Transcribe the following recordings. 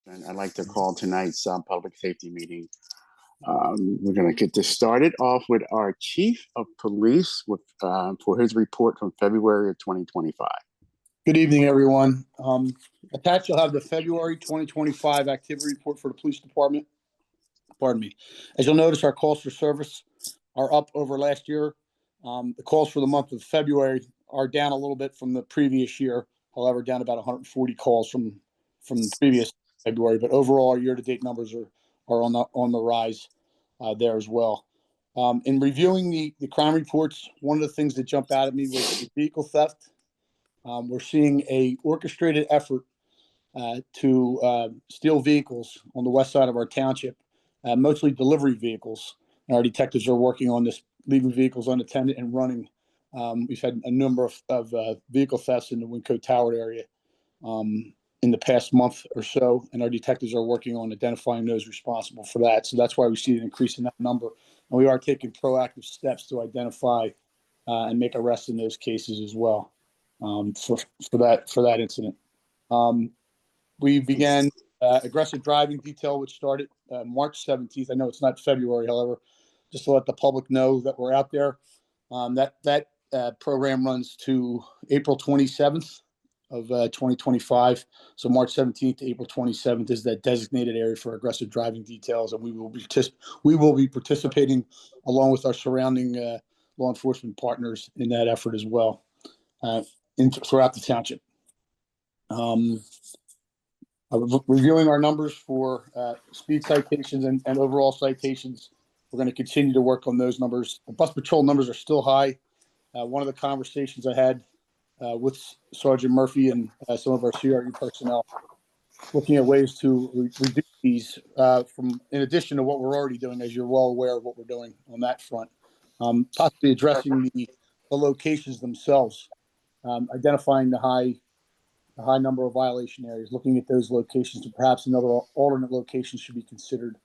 And I'd like to call tonight's public safety meeting. We're going to get this started off with our Chief of Police for his report from February of 2025. Good evening, everyone. Attached, you'll have the February 2025 activity report for the police department. Pardon me. As you'll notice, our calls for service are up over last year. The calls for the month of February are down a little bit from the previous year. However, down about 140 calls from the previous February. But overall, our year-to-date numbers are on the rise there as well. In reviewing the crime reports, one of the things that jumped out at me was the vehicle theft. We're seeing a orchestrated effort to steal vehicles on the west side of our township, mostly delivery vehicles. And our detectives are working on this, leaving vehicles unattended and running. We've had a number of vehicle thefts in the Winco Tower area in the past month or so, and our detectives are working on identifying those responsible for that. So that's why we see an increase in that number. And we are taking proactive steps to identify and make arrests in those cases as well for that incident. We began aggressive driving detail, which started March 17th. I know it's not February, however, just to let the public know that we're out there. That program runs to April 27th of 2025. So March 17th to April 27th is that designated area for aggressive driving details, and we will be participating along with our surrounding law enforcement partners in that effort as well throughout the township. Reviewing our numbers for speed citations and overall citations, we're going to continue to work on those numbers. The bus patrol numbers are still high. One of the conversations I had with Sergeant Murphy and some of our CRU personnel, looking at ways to reduce these in addition to what we're already doing, as you're well aware of what we're doing on that front, possibly addressing the locations themselves, identifying the high number of violation areas, looking at those locations, and perhaps another alternate location should be considered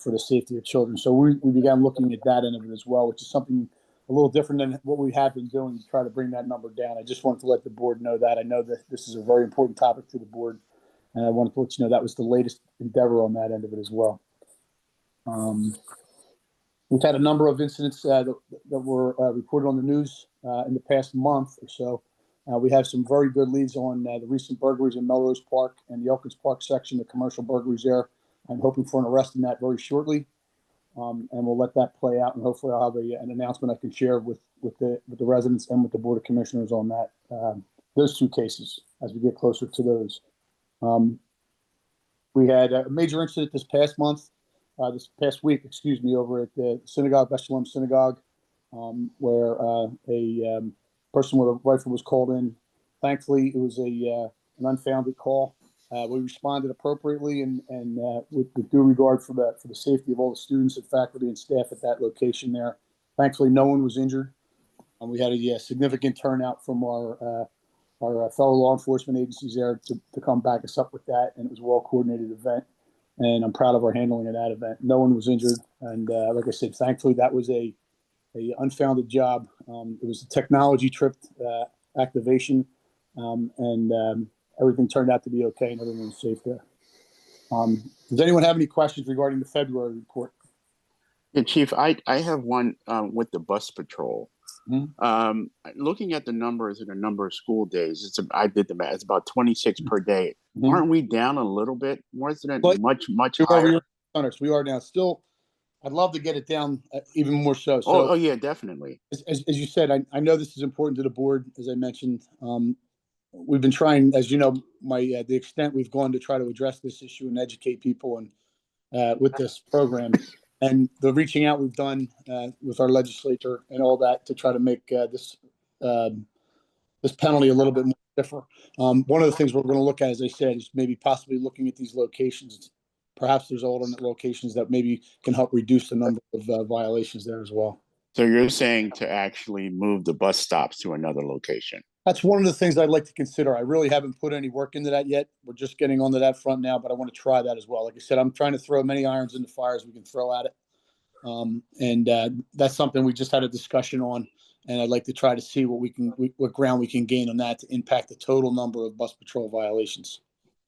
for the safety of children. So we began looking at that end of it as well, which is something a little different than what we have been doing to try to bring that number down. I just wanted to let the board know that. I know that this is a very important topic to the board, and I wanted to let you know that was the latest endeavor on that end of it as well. We've had a number of incidents that were reported on the news in the past month or so. We have some very good leads on the recent burglaries in Melrose Park and the Elkins Park section, the commercial burglaries there. I'm hoping for an arrest in that very shortly. And we'll let that play out, and hopefully I'll have an announcement I can share with the residents and with the Board of Commissioners on that those two cases as we get closer to those. We had a major incident this past week, over at the synagogue, Bethlehem Synagogue, where a person with a rifle was called in. Thankfully, it was an unfounded call. We responded appropriately and with due regard for the safety of all the students and faculty and staff at that location there. Thankfully, no one was injured. We had a significant turnout from our fellow law enforcement agencies there to come back us up with that, and it was a well-coordinated event, and I'm proud of our handling of that event. No one was injured, and like I said, thankfully, that was a unfounded job. It was a technology-tripped activation, and everything turned out to be okay, and everyone was safe there. Does anyone have any questions regarding the February report? Yeah, Chief, I have one with the bus patrol. Mm-hmm. Looking at the numbers and the number of school days, I did the math. It's about 26 per day. Mm-hmm. Aren't we down a little bit? Wasn't it much higher? We are down. Still, I'd love to get it down even more so. Oh yeah, definitely. As you said, I know this is important to the board, as I mentioned. We've been trying, as you know, the extent we've gone to try to address this issue and educate people and with this program, and the reaching out we've done with our legislature and all that to try to make this penalty a little bit more different. One of the things we're going to look at, as I said, is maybe possibly looking at these locations. Perhaps there's alternate locations that maybe can help reduce the number of violations there as well. So you're saying to actually move the bus stops to another location? That's one of the things I'd like to consider. I really haven't put any work into that yet. We're just getting onto that front now, but I want to try that as well. Like I said, I'm trying to throw many irons in the fire as we can throw at it. And that's something we just had a discussion on, and I'd like to try to see what ground we can gain on that to impact the total number of bus patrol violations.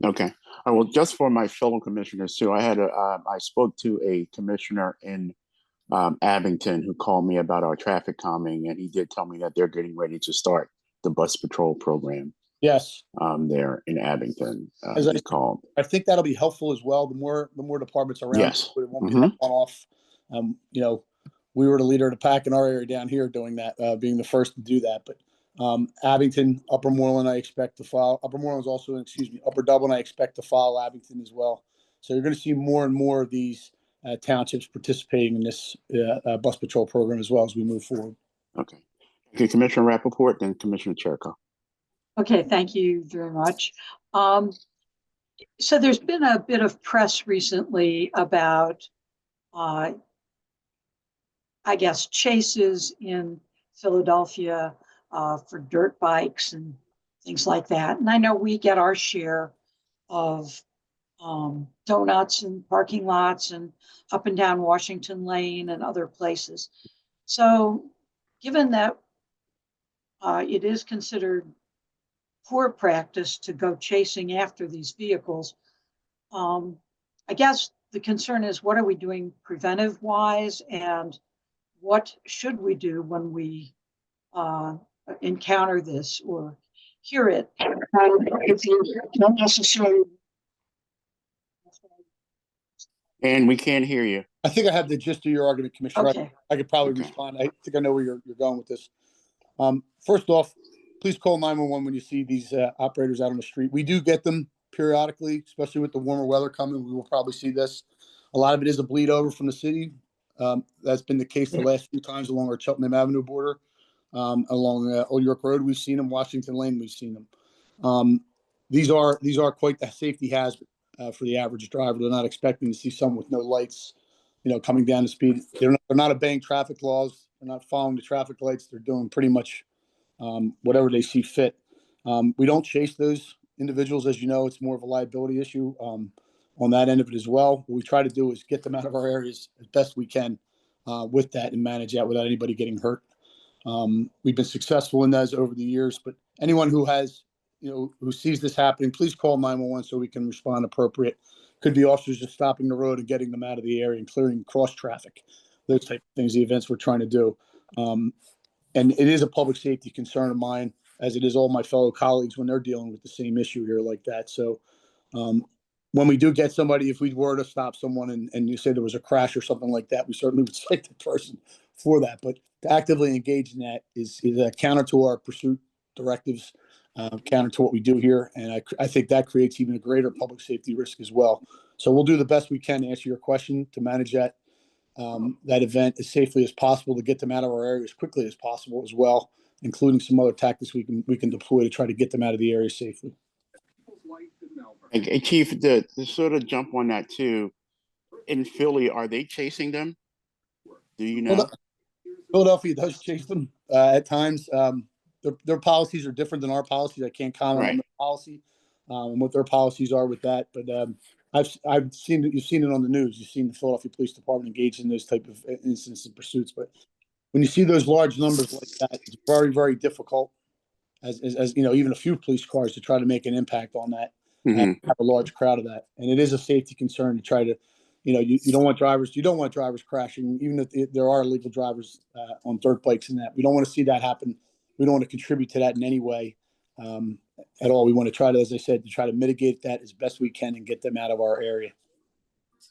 Okay. Well, just for my fellow commissioners too, I spoke to a commissioner in Abington who called me about our traffic calming, and he did tell me that they're getting ready to start the bus patrol program. Yes. There in Abington, As he called. I think that'll be helpful as well. The more departments around, Yes. it won't be that one off. We were the leader of the pack in our area down here doing that, being the first to do that. But Abington, Upper Moreland, I expect to follow. Upper Moreland is also, Upper Dublin, I expect to follow Abington as well. So you're going to see more and more of these townships participating in this bus patrol program as well as we move forward. Okay. Okay, Commissioner Rappaport, then Commissioner Cherko. Okay, thank you very much. So there's been a bit of press recently about, I guess, chases in Philadelphia for dirt bikes and things like that. And I know we get our share of donuts and parking lots and up and down Washington Lane and other places. So given that it is considered poor practice to go chasing after these vehicles, I guess the concern is, what are we doing preventive wise, and what should we do when we encounter this or hear it? If you don't necessarily. And we can't hear you. I think I have the gist of your argument, Commissioner. Okay. I could probably respond. I think I know where you're going with this. First off, please call 911 when you see these operators out on the street. We do get them periodically, especially with the warmer weather coming. We will probably see this. A lot of it is a bleed over from the city. That's been the case the last few times along our Cheltenham Avenue border, along Old York Road. We've seen them. Washington Lane, we've seen them. These are quite the safety hazard for the average driver. They're not expecting to see someone with no lights, coming down the speed. They're not obeying traffic laws. They're not following the traffic lights. They're doing pretty much whatever they see fit. We don't chase those individuals. As you know, it's more of a liability issue on that end of it as well. What we try to do is get them out of our areas as best we can with that and manage that without anybody getting hurt. We've been successful in those over the years, but anyone who has, who sees this happening, please call 911 so we can respond appropriate. Could be officers just stopping the road and getting them out of the area and clearing cross traffic, those type of things, the events we're trying to do. And it is a public safety concern of mine, as it is all my fellow colleagues when they're dealing with the same issue here like that. So when we do get somebody, if we were to stop someone and you say there was a crash or something like that, we certainly would cite the person for that. But to actively engage in that is a counter to our pursuit directives, counter to what we do here. And I think that creates even a greater public safety risk as well. So we'll do the best we can to answer your question, to manage that event as safely as possible, to get them out of our area as quickly as possible as well, including some other tactics we can deploy to try to get them out of the area safely. Hey, Chief, to sort of jump on that too, in Philly, are they chasing them? Do you know? Philadelphia does chase them at times. Their policies are different than our policies. I can't comment on their policy and what their policies are with that, but I've seen it. You've seen it on the news. You've seen the Philadelphia Police Department engaged in those type of incidents and pursuits. But when you see those large numbers like that, it's very, very difficult, as even a few police cars, to try to make an impact on that and have a large crowd of that. And it is a safety concern to try to, you don't want drivers crashing, even if there are illegal drivers on dirt bikes and that. We don't want to see that happen. We don't want to contribute to that in any way at all. We want to try to, as I said, to try to mitigate that as best we can and get them out of our area.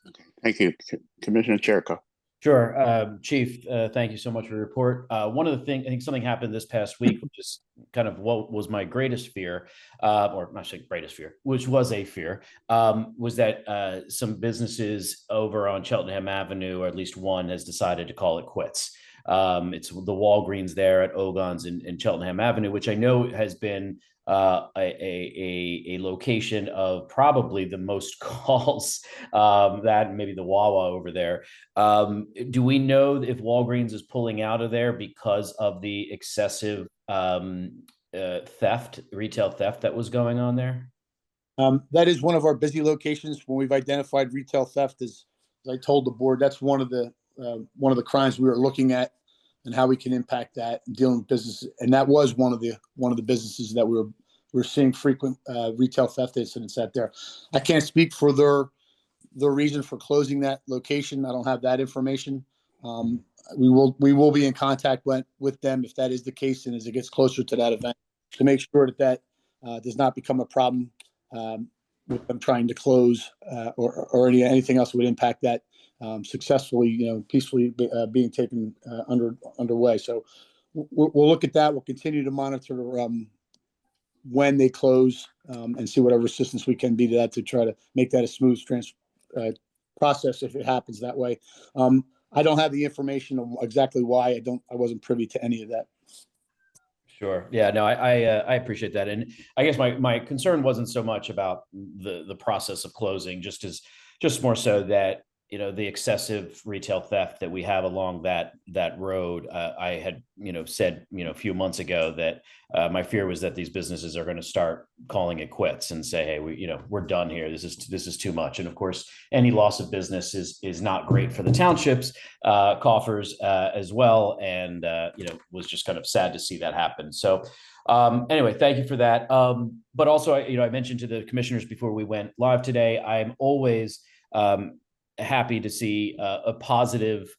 Okay, thank you, Commissioner Cherko. Sure, Chief. Thank you so much for your report. One of the things, I think something happened this past week, which is kind of what was my greatest fear, or not say greatest fear, which was a fear, was that some businesses over on Cheltenham Avenue, or at least one, has decided to call it quits. It's the Walgreens there at Ogon's in Cheltenham Avenue, which I know has been a location of probably the most calls, that and maybe the Wawa over there. Do we know if Walgreens is pulling out of there because of the excessive retail theft that was going on there? That is one of our busy locations. When we've identified retail theft, as I told the board, that's one of the crimes we were looking at and how we can impact that and dealing with business. And that was one of the businesses that we were we're seeing frequent retail theft incidents out there. I can't speak for their reason for closing that location. I don't have that information. We will be in contact with them if that is the case, and as it gets closer to that event, to make sure that does not become a problem with them trying to close or anything else that would impact that successfully, peacefully being taken underway. So we'll look at that. We'll continue to monitor when they close and see whatever assistance we can be to that to try to make that a smooth process if it happens that way. I don't have the information of exactly why. I wasn't privy to any of that. Sure. Yeah, no, I appreciate that. And I guess my concern wasn't so much about the process of closing, just more so that, the excessive retail theft that we have along that road. I had, said, a few months ago that my fear was that these businesses are going to start calling it quits and say, hey, we're done here. This is too much. And of course, any loss of business is not great for the township's coffers as well. And, was just kind of sad to see that happen. So anyway, thank you for that. But also, I mentioned to the commissioners before we went live today, I'm always happy to see a positive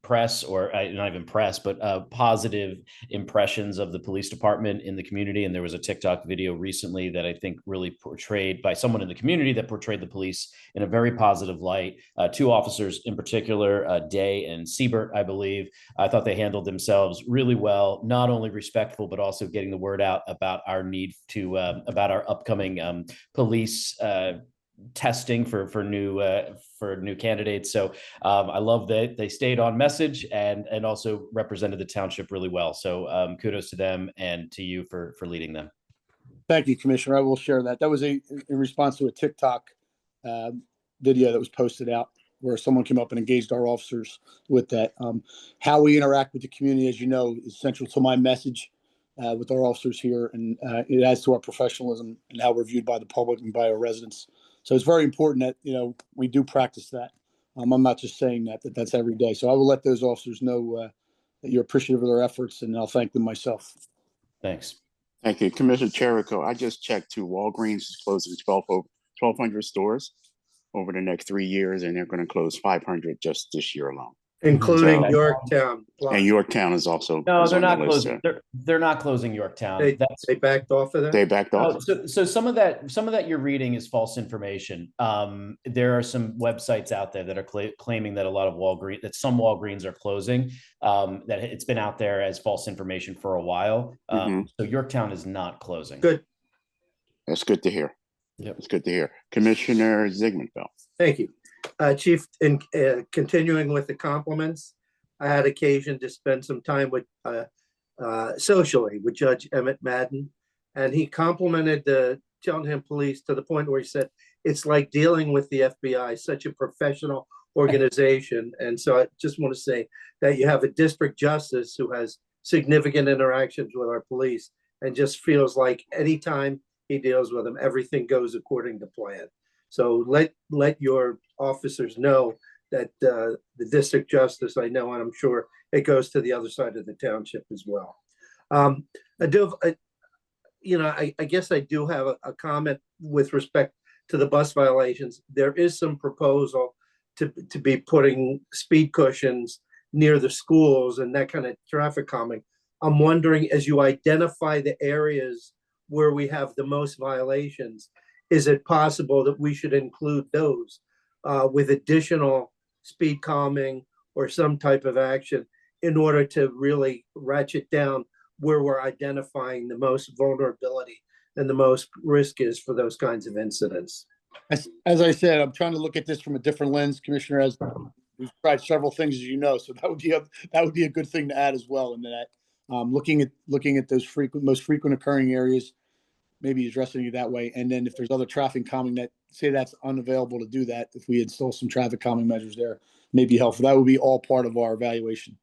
press, or not even press, but positive impressions of the police department in the community. And there was a TikTok video recently that I think really portrayed by someone in the community that portrayed the police in a very positive light. Two officers in particular, Day and Siebert, I believe. I thought they handled themselves really well, not only respectful, but also getting the word out about our need to, about our upcoming police testing for new candidates. So I love that they stayed on message and also represented the township really well. So kudos to them and to you for leading them. Thank you, Commissioner. I will share that. That was in response to a TikTok video that was posted out where someone came up and engaged our officers with that. How we interact with the community, as you know, is central to my message with our officers here, and it adds to our professionalism and how we're viewed by the public and by our residents. So it's very important that, we do practice that. I'm not just saying that's every day. So I will let those officers know that you're appreciative of their efforts, and I'll thank them myself. Thanks. Thank you. Commissioner Cherico, I just checked too. Walgreens is closing 1,200 stores over the next 3 years, and they're going to close 500 just this year alone. Including Yorktown. And Yorktown is also. No, they're not closing. They're not closing Yorktown. They backed off of that. They backed off. So some of that you're reading is false information. There are some websites out there that are claiming that some Walgreens are closing. That it's been out there as false information for a while. So Yorktown is not closing. Good. That's good to hear. Yep. It's good to hear. Commissioner Zygmuntfeld. Thank you. Chief, in continuing with the compliments, I had occasion to spend some time with socially with Judge Emmett Madden, and he complimented the Cheltenham Police to the point where he said, it's like dealing with the FBI, such a professional organization. And so I just want to say that you have a district justice who has significant interactions with our police and just feels like anytime he deals with them, everything goes according to plan. So let your officers know that the district justice, I know, and I'm sure it goes to the other side of the township as well. I guess I do have a comment with respect to the bus violations. There is some proposal to be putting speed cushions near the schools and that kind of traffic calming. I'm wondering, as you identify the areas where we have the most violations, is it possible that we should include those with additional speed calming or some type of action in order to really ratchet down where we're identifying the most vulnerability and the most risk is for those kinds of incidents? As I said, I'm trying to look at this from a different lens, Commissioner, as we've tried several things, as you know, so that would be a good thing to add as well. And that looking at those most frequent occurring areas, maybe addressing it that way. And then if there's other traffic calming that say that's unavailable to do that, if we install some traffic calming measures there, may be helpful. That would be all part of our evaluation.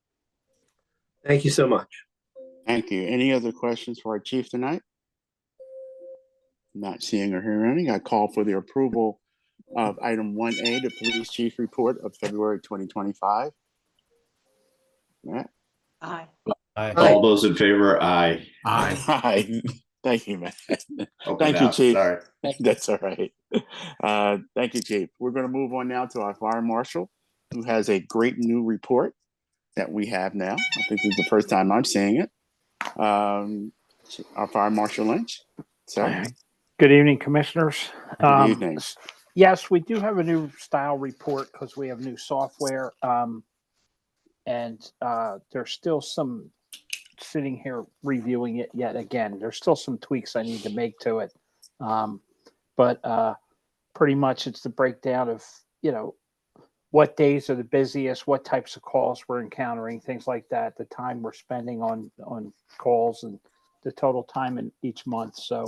Thank you so much. Thank you. Any other questions for our chief tonight? Not seeing or hearing any. I call for the approval of item 1A, the police chief report of February 2025. Matt? Aye. Aye. All those in favor, aye. Aye. Thank you, man. Open Thank you, house. Chief. Sorry. That's all right. Thank you, Chief. We're going to move on now to our Fire Marshal, who has a great new report that we have now. I think this is the first time I'm seeing it. Our Fire Marshal Lynch. Sir. Good evening, Commissioners. Good evening. Yes, we do have a new style report because we have new software. And there's still some sitting here reviewing it yet again. There's still some tweaks I need to make to it. But pretty much it's the breakdown of, what days are the busiest, what types of calls we're encountering, things like that, the time we're spending on calls and the total time in each month. So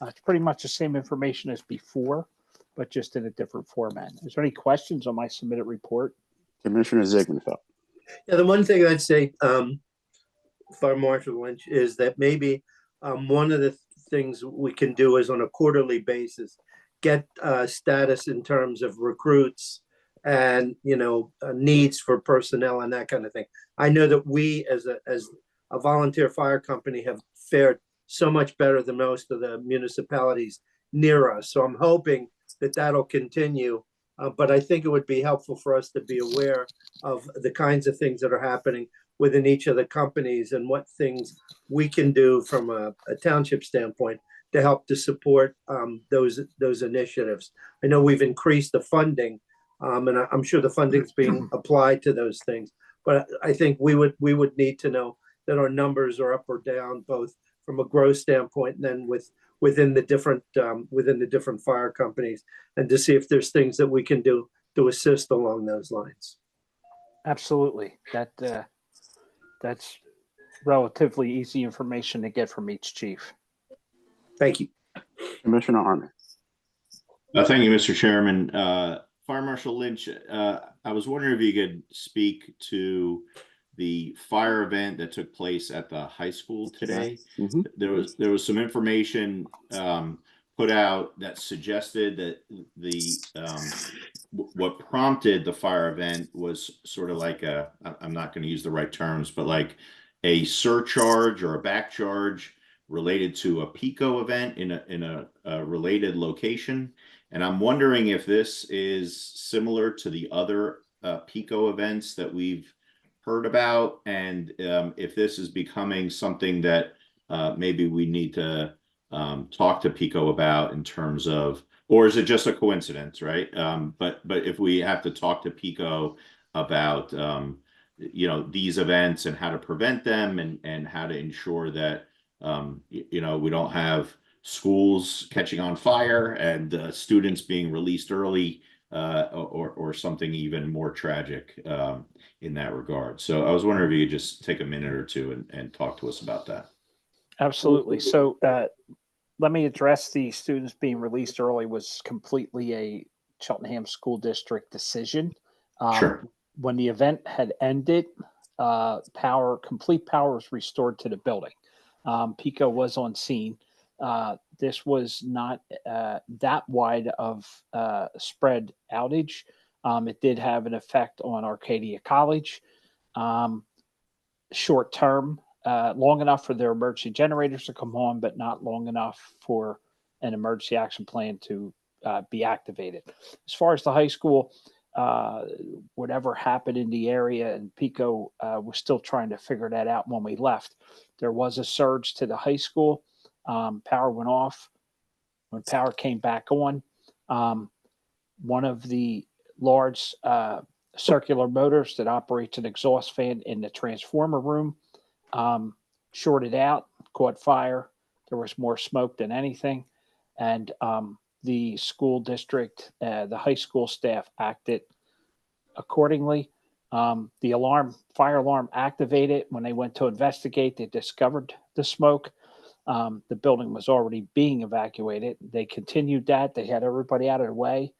it's pretty much the same information as before, but just in a different format. Is there any questions on my submitted report? Commissioner Zieggenfeld. Yeah, the one thing I'd say, Fire Marshal Lynch, is that maybe one of the things we can do is on a quarterly basis, get status in terms of recruits and, needs for personnel and that kind of thing. I know that we as a volunteer fire company have fared so much better than most of the municipalities near us. So I'm hoping that that'll continue. But I think it would be helpful for us to be aware of the kinds of things that are happening within each of the companies and what things we can do from a township standpoint to help to support those initiatives. I know we've increased the funding, and I'm sure the funding is being applied to those things. But I think we would need to know that our numbers are up or down, both from a growth standpoint and then within the different fire companies, and to see if there's things that we can do to assist along those lines. Absolutely. That's relatively easy information to get from each chief. Thank you. Commissioner Harmon. Thank you, Mr. Chairman. Fire Marshal Lynch, I was wondering if you could speak to the fire event that took place at the high school today. Mm-hmm. There was some information put out that suggested that what prompted the fire event was sort of like I'm not going to use the right terms, but like a surcharge or a back charge related to a PICO event in a related location. And I'm wondering if this is similar to the other PICO events that we've heard about, and if this is becoming something that maybe we need to talk to PICO about in terms of, or is it just a coincidence, right? But if we have to talk to PICO about these events and how to prevent them and how to ensure that we don't have schools catching on fire and students being released early or something even more tragic in that regard. So I was wondering if you could just take a minute or two and talk to us about that. Absolutely. So let me address the students being released early was completely a Cheltenham School District decision. Sure. When the event had ended, complete power was restored to the building. PICO was on scene. This was not that wide of spread outage. It did have an effect on Arcadia College, short term, long enough for their emergency generators to come on, but not long enough for an emergency action plan to be activated. As far as the high school, whatever happened in the area, and PICO was still trying to figure that out when we left. There was a surge to the high school. Power went off. When power came back on, one of the large circular motors that operates an exhaust fan in the transformer room shorted out, caught fire. There was more smoke than anything. And the school district, the high school staff acted accordingly. The fire alarm activated. When they went to investigate, they discovered the smoke. The building was already being evacuated. They continued that. They had everybody out of the way.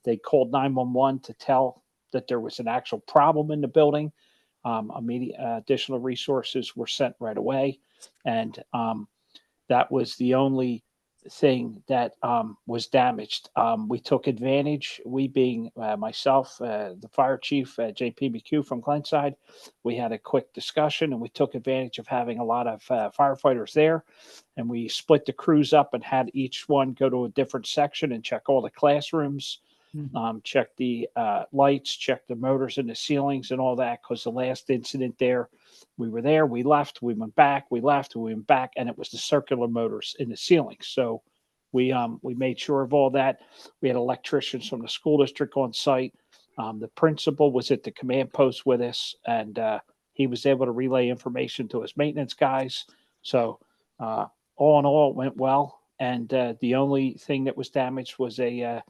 They called 911 to tell that there was an actual problem in the building. Immediate additional resources were sent right away. And that was the only thing that was damaged. We took advantage, we being myself, the fire chief, JP McHugh from Glenside. We had a quick discussion and we took advantage of having a lot of firefighters there. And we split the crews up and had each one go to a different section and check all the classrooms, check the lights, check the motors in the ceilings and all that. Because the last incident there, we were there, we left, we went back, we left, we went back, and it was the circular motors in the ceiling. So we made sure of all that. We had electricians from the school district on site. The principal was at the command post with us, and he was able to relay information to his maintenance guys. So all in all, it went well. And the only thing that was damaged was a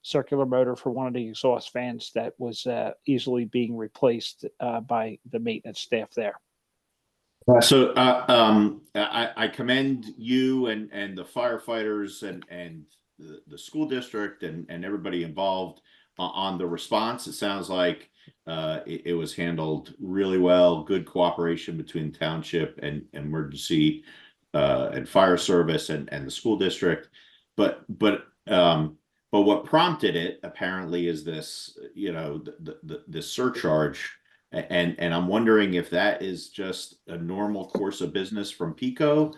circular motor for one of the exhaust fans that was easily being replaced by the maintenance staff there. So I commend you and the firefighters and the school district and everybody involved on the response. It sounds like it was handled really well. Good cooperation between the township and emergency and fire service and the school district. But what prompted it apparently is this, the surcharge. And I'm wondering if that is just a normal course of business from PICO,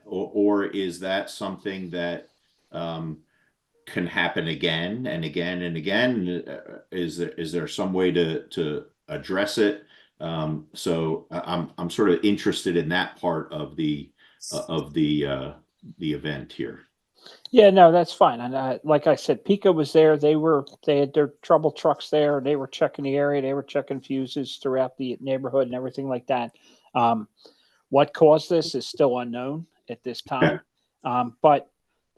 or is that something that can happen again and again and again? Is there some way to address it? So I'm sort of interested in that part of the event here. Yeah, no, that's fine. And like I said, PICO was there. They had their trouble trucks there. They were checking the area. They were checking fuses throughout the neighborhood and everything like that. What caused this is still unknown at this time. But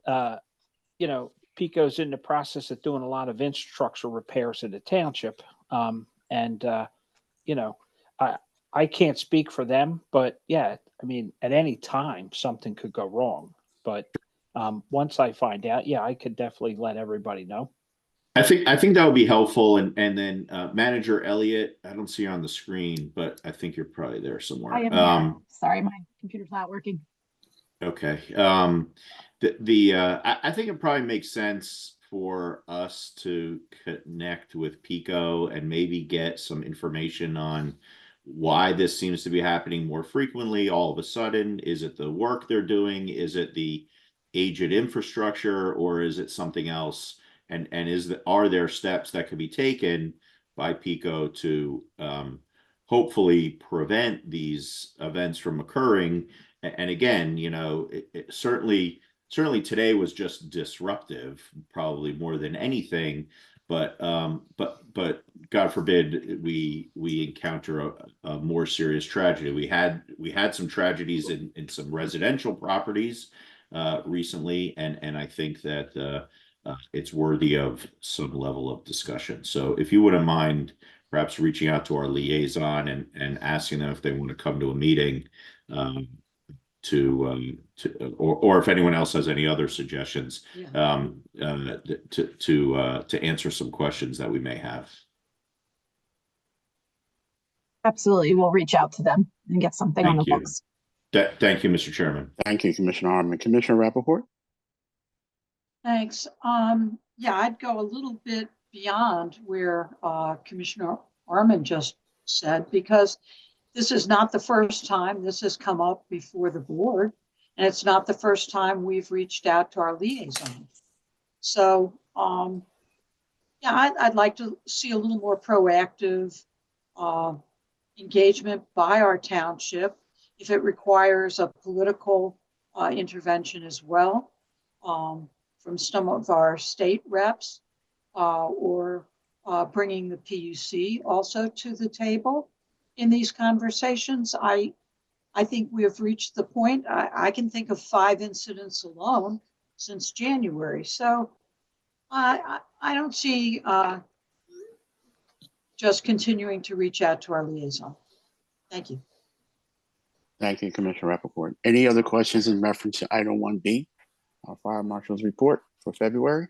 PICO's in the process of doing a lot of infrastructure repairs in the township. I can't speak for them, but yeah, I mean, at any time something could go wrong. But once I find out, yeah, I could definitely let everybody know. I think that would be helpful. And then Manager Elliott, I don't see you on the screen, but I think you're probably there somewhere. I am here. Sorry, my computer's not working. Okay. I think it probably makes sense for us to connect with PICO and maybe get some information on why this seems to be happening more frequently all of a sudden. Is it the work they're doing? Is it the aged infrastructure, or is it something else? And are there steps that could be taken by PICO to hopefully prevent these events from occurring? And again, certainly today was just disruptive, probably more than anything. But God forbid we encounter a more serious tragedy. We had some tragedies in some residential properties recently, and I think that it's worthy of some level of discussion. So if you wouldn't mind perhaps reaching out to our liaison and asking them if they want to come to a meeting, or if anyone else has any other suggestions, to answer some questions that we may have. Absolutely. We'll reach out to them and get something on the books. Thank you, Mr. Chairman. Thank you, Commissioner Harmon. Commissioner Rappaport? Thanks. Yeah, I'd go a little bit beyond where Commissioner Harmon just said, because this is not the first time this has come up before the board, and it's not the first time we've reached out to our liaison. So, yeah, I'd like to see a little more proactive engagement by our township, if it requires a political intervention as well, from some of our state reps, or bringing the PUC also to the table in these conversations. I think we have reached the point. I can think of 5 incidents alone since January. So I don't see just continuing to reach out to our liaison. Thank you. Thank you, Commissioner Rappaport. Any other questions in reference to item 1B, our Fire Marshal's report for February?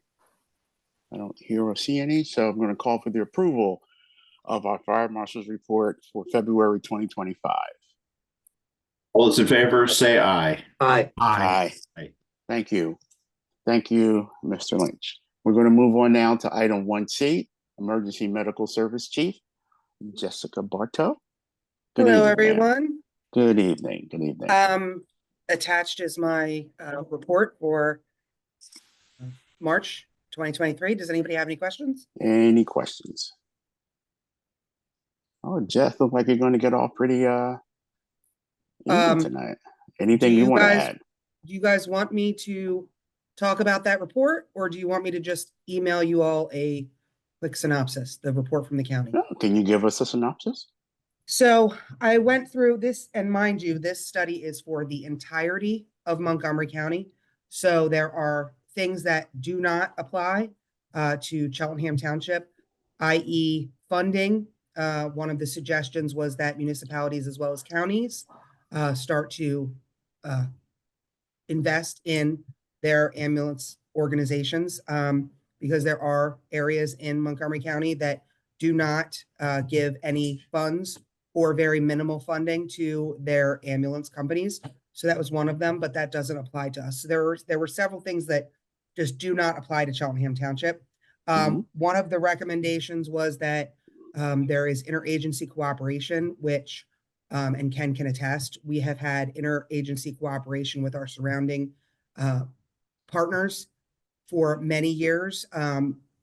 I don't hear or see any, so I'm going to call for the approval of our Fire Marshal's report for February 2025. All those in favor, say aye. Aye. Aye. Thank you. Thank you, Mr. Lynch. We're going to move on now to item 1C, Emergency Medical Service Chief, Jessica Bartow. Good Hello, evening, ma'am. everyone. Good evening. Good evening. Attached is my report for March 2023. Does anybody have any questions? Any questions? Oh, Jeff, look like you're going to get off pretty even tonight. Anything you want to add? Do you guys want me to talk about that report, or do you want me to just email you all a quick synopsis, the report from the county? No, can you give us a synopsis? So I went through this, and mind you, this study is for the entirety of Montgomery County. So there are things that do not apply to Cheltenham Township, i.e. funding. One of the suggestions was that municipalities as well as counties start to invest in their ambulance organizations because there are areas in Montgomery County that do not give any funds or very minimal funding to their ambulance companies. So that was one of them, but that doesn't apply to us. So there were several things that just do not apply to Cheltenham Township. One of the recommendations was that there is interagency cooperation, which, and Ken can attest, we have had interagency cooperation with our surrounding partners for many years,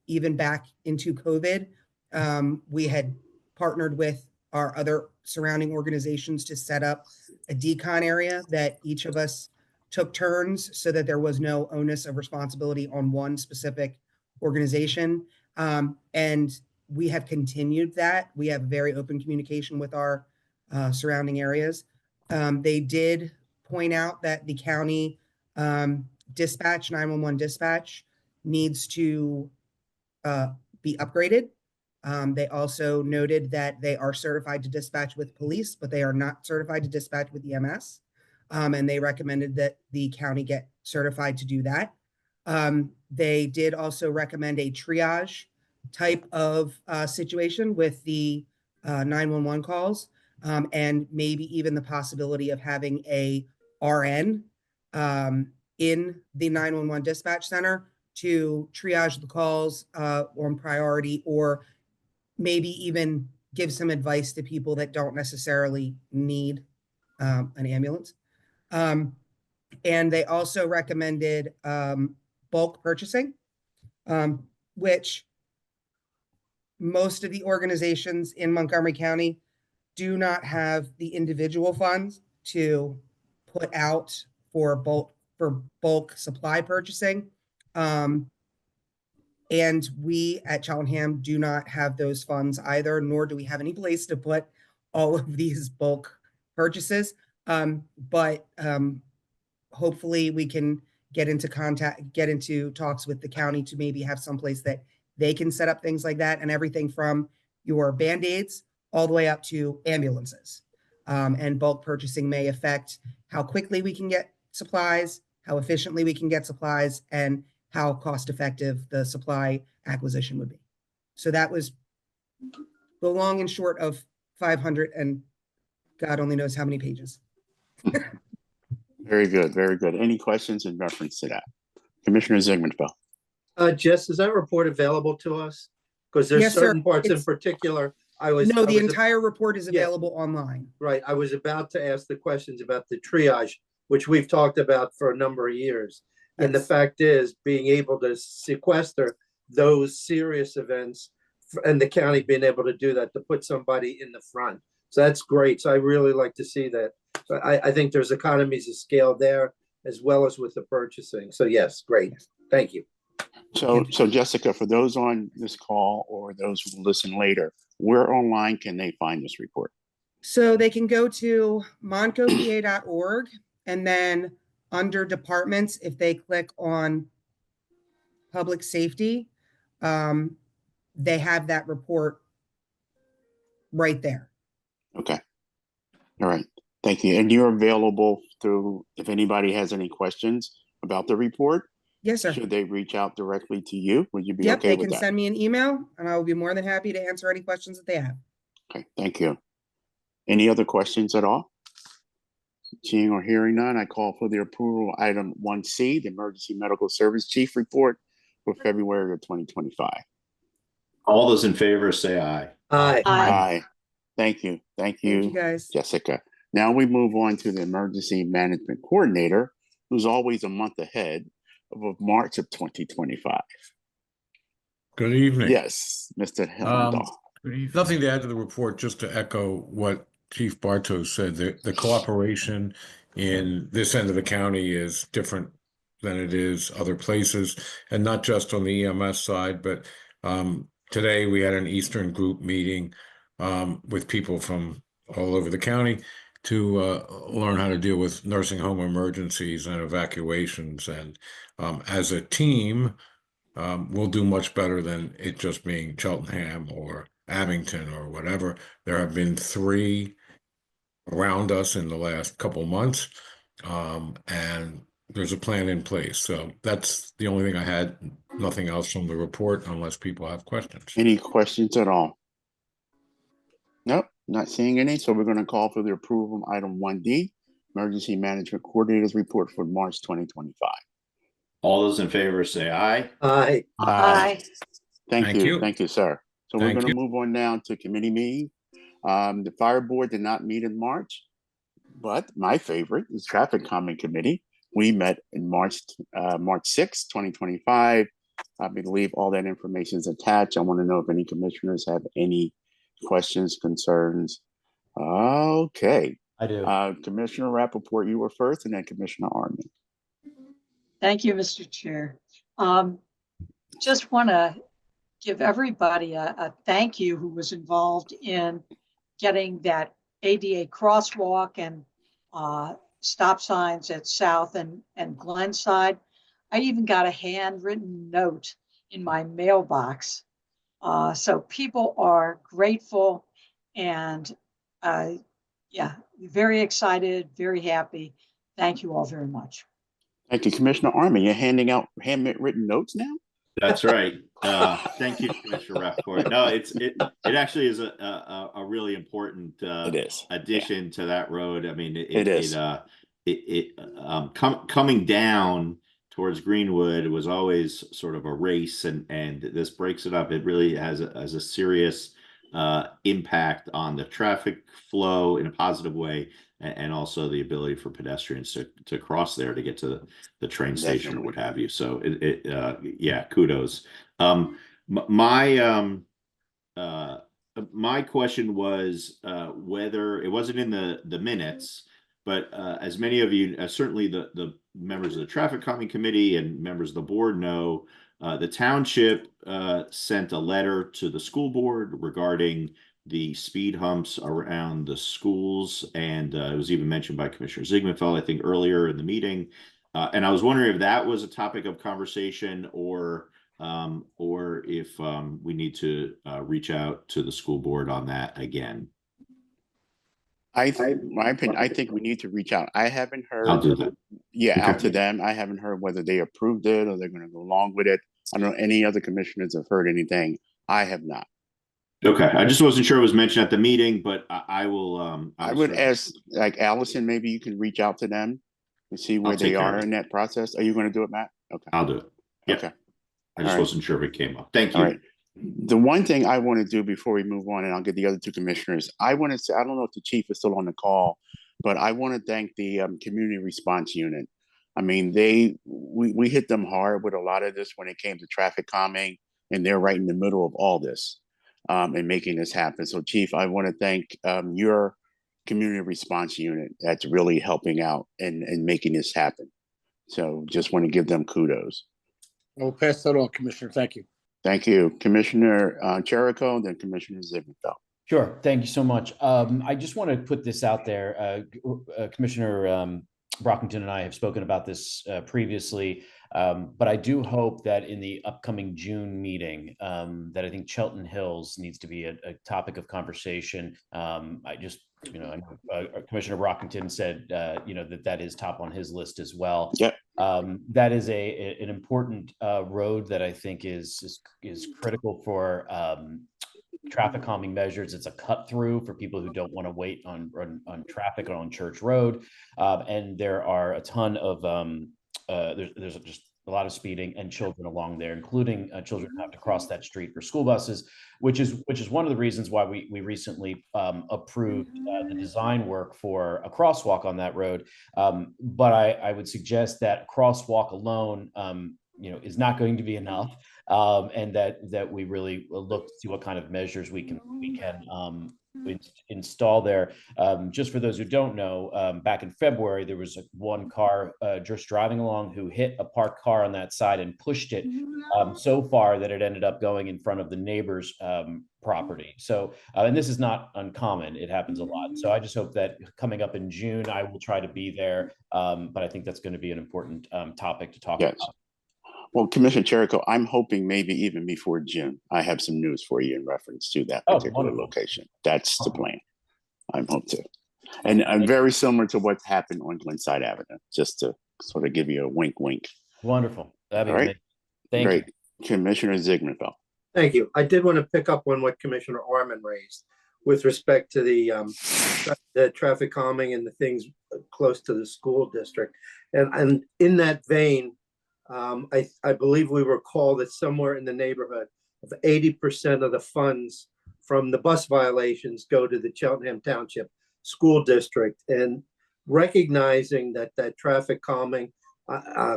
even back into COVID. We had partnered with our other surrounding organizations to set up a decon area that each of us took turns so that there was no onus of responsibility on one specific organization. And we have continued that. We have very open communication with our surrounding areas. They did point out that the county dispatch, 911 dispatch, needs to be upgraded. They also noted that they are certified to dispatch with police, but they are not certified to dispatch with EMS. And they recommended that the county get certified to do that. They did also recommend a triage type of situation with the 911 calls, and maybe even the possibility of having a RN in the 911 dispatch center to triage the calls on priority, or maybe even give some advice to people that don't necessarily need an ambulance. And they also recommended bulk purchasing, which most of the organizations in Montgomery County do not have the individual funds to put out for bulk supply purchasing. And we at Cheltenham do not have those funds either, nor do we have any place to put all of these bulk purchases. But hopefully we can get into talks with the county to maybe have some place that they can set up things like that, and everything from your Band-Aids all the way up to ambulances. And bulk purchasing may affect how quickly we can get supplies, how efficiently we can get supplies, and how cost-effective the supply acquisition would be. So that was the long and short of 500 and God only knows how many pages. Very good, very good. Any questions in reference to that? Commissioner Zygmunt-Bell. Jess, is that report available to us? Because there's Yes, certain sir. parts in particular The entire report is available online. Right. I was about to ask the questions about the triage, which we've talked about for a number of years. Yes. And the fact is, being able to sequester those serious events and the county being able to do that, to put somebody in the front. So that's great. So I really like to see that. So I think there's economies of scale there, as well as with the purchasing. So yes, great. Thank you. So Jessica, for those on this call or those who will listen later, where online can they find this report? So they can go to montgopa.org, and then under departments, if they click on public safety, they have that report right there. Okay. All right. Thank you. And you're available through, if anybody has any questions about the report? Yes, sir. Should they reach out directly to you? Would you be okay with that? Yep, they can send me an email, and I will be more than happy to answer any questions that they have. Okay, thank you. Any other questions at all? Seeing or hearing none, I call for the approval of item 1C, the Emergency Medical Service Chief Report for February of 2025. All those in favor say aye. Aye. Aye. Thank you. Thank Thank you you, guys. Jessica. Now we move on to the Emergency Management Coordinator, who's always a month ahead of March of 2025. Good evening. Yes, Mr. Hellendahl. Nothing to add to the report, just to echo what Chief Bartos said. The cooperation in this end of the county is different than it is other places, and not just on the EMS side, but today we had an Eastern group meeting with people from all over the county to learn how to deal with nursing home emergencies and evacuations. And as a team, we'll do much better than it just being Cheltenham or Abington or whatever. There have been 3 around us in the last couple months, and there's a plan in place. So that's the only thing I had. Nothing else from the report unless people have questions. Any questions at all? Nope, not seeing any. So we're going to call for the approval of item 1D, Emergency Management Coordinator's Report for March 2025. All those in favor say aye. Aye. Aye. Thank you. Thank you, sir. So we're Thank going to you. move on now to committee meeting. The fire board did not meet in March, but my favorite is traffic calming committee. We met in March 6, 2025. I believe all that information is attached. I want to know if any commissioners have any questions, concerns. Okay. I do. Commissioner Rappaport, you were first, and then Commissioner Arman. Thank you, Mr. Chair. Just want to give everybody a thank you who was involved in getting that ADA crosswalk and stop signs at South and Glenside. I even got a handwritten note in my mailbox. So people are grateful and yeah, very excited, very happy. Thank you all very much. Thank you, Commissioner Arman. You're handing out handwritten notes now? That's right. Thank you, Commissioner Rappaport. No, it actually is a really important It is. addition to that road. I mean, It is. Coming down towards Greenwood, it was always sort of a race, and this breaks it up. It really has a serious impact on the traffic flow in a positive way, and also the ability for pedestrians to cross there to get to the train station or what have you. So yeah, kudos. My question was whether it wasn't in the minutes, but as many of you, certainly the members of the traffic calming committee and members of the board know, the township sent a letter to the school board regarding the speed humps around the schools, and it was even mentioned by Commissioner Ziegmanfeld, I think, earlier in the meeting. And I was wondering if that was a topic of conversation, or if we need to reach out to the school board on that again. My opinion, I think we need to reach out. I haven't heard. I'll do that. Yeah, Okay. out to them. I haven't heard whether they approved it or they're going to go along with it. I don't know any other commissioners have heard anything. I have not. Okay, I just wasn't sure it was mentioned at the meeting, but I will. I would ask, like Allison, maybe you can reach out to them and see where they are in that process. Are you going to do it, Matt? Okay. I'll do it. Yeah. Okay. I just wasn't sure if it came up. Thank you. All right. The one thing I want to do before we move on, and I'll get the other 2 commissioners, I want to say, I don't know if the chief is still on the call, but I want to thank the community response unit. I mean, we hit them hard with a lot of this when it came to traffic calming, and they're right in the middle of all this and making this happen. So, Chief, I want to thank your community response unit that's really helping out and making this happen. So, just want to give them kudos. I'll pass that on, Commissioner. Thank you. Thank you, Commissioner Cherico, and then Commissioner Ziegmanfeld. Sure. Thank you so much. I just want to put this out there. Commissioner Brockington and I have spoken about this previously, but I do hope that in the upcoming June meeting, that I think Cheltenham Hills needs to be a topic of conversation. I just, Commissioner Brockington said, that is top on his list as well. Yep. That is an important road that I think is critical for traffic calming measures. It's a cut through for people who don't want to wait on traffic or on Church Road. And there are a ton of, there's just a lot of speeding and children along there, including children who have to cross that street for school buses, which is one of the reasons why we recently approved the design work for a crosswalk on that road. But I would suggest that crosswalk alone, is not going to be enough, and that we really look to see what kind of measures we can install there. Just for those who don't know, back in February, there was one car just driving along who hit a parked car on that side and pushed it so far that it ended up going in front of the neighbor's property. So, and this is not uncommon. It happens a lot. So I just hope that coming up in June, I will try to be there. But I think that's going to be an important topic to talk about. Well, Commissioner Cherico, I'm hoping maybe even before June, I have some news for you in reference to that particular location. That's the plan. I'm hoping to. And I'm very similar to what's happened on Glenside Avenue, just to sort of give you a wink, wink. Wonderful. That'd be great. Thank you. Commissioner Ziegmanfeld. Thank you. I did want to pick up on what Commissioner Orman raised with respect to the traffic calming and the things close to the school district. And in that vein, I believe we recall that somewhere in the neighborhood of 80% of the funds from the bus violations go to the Cheltenham Township School District, and recognizing that traffic calming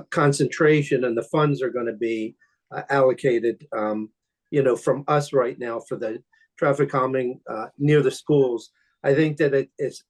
concentration and the funds are going to be allocated, from us right now for the traffic calming near the schools. I think that it's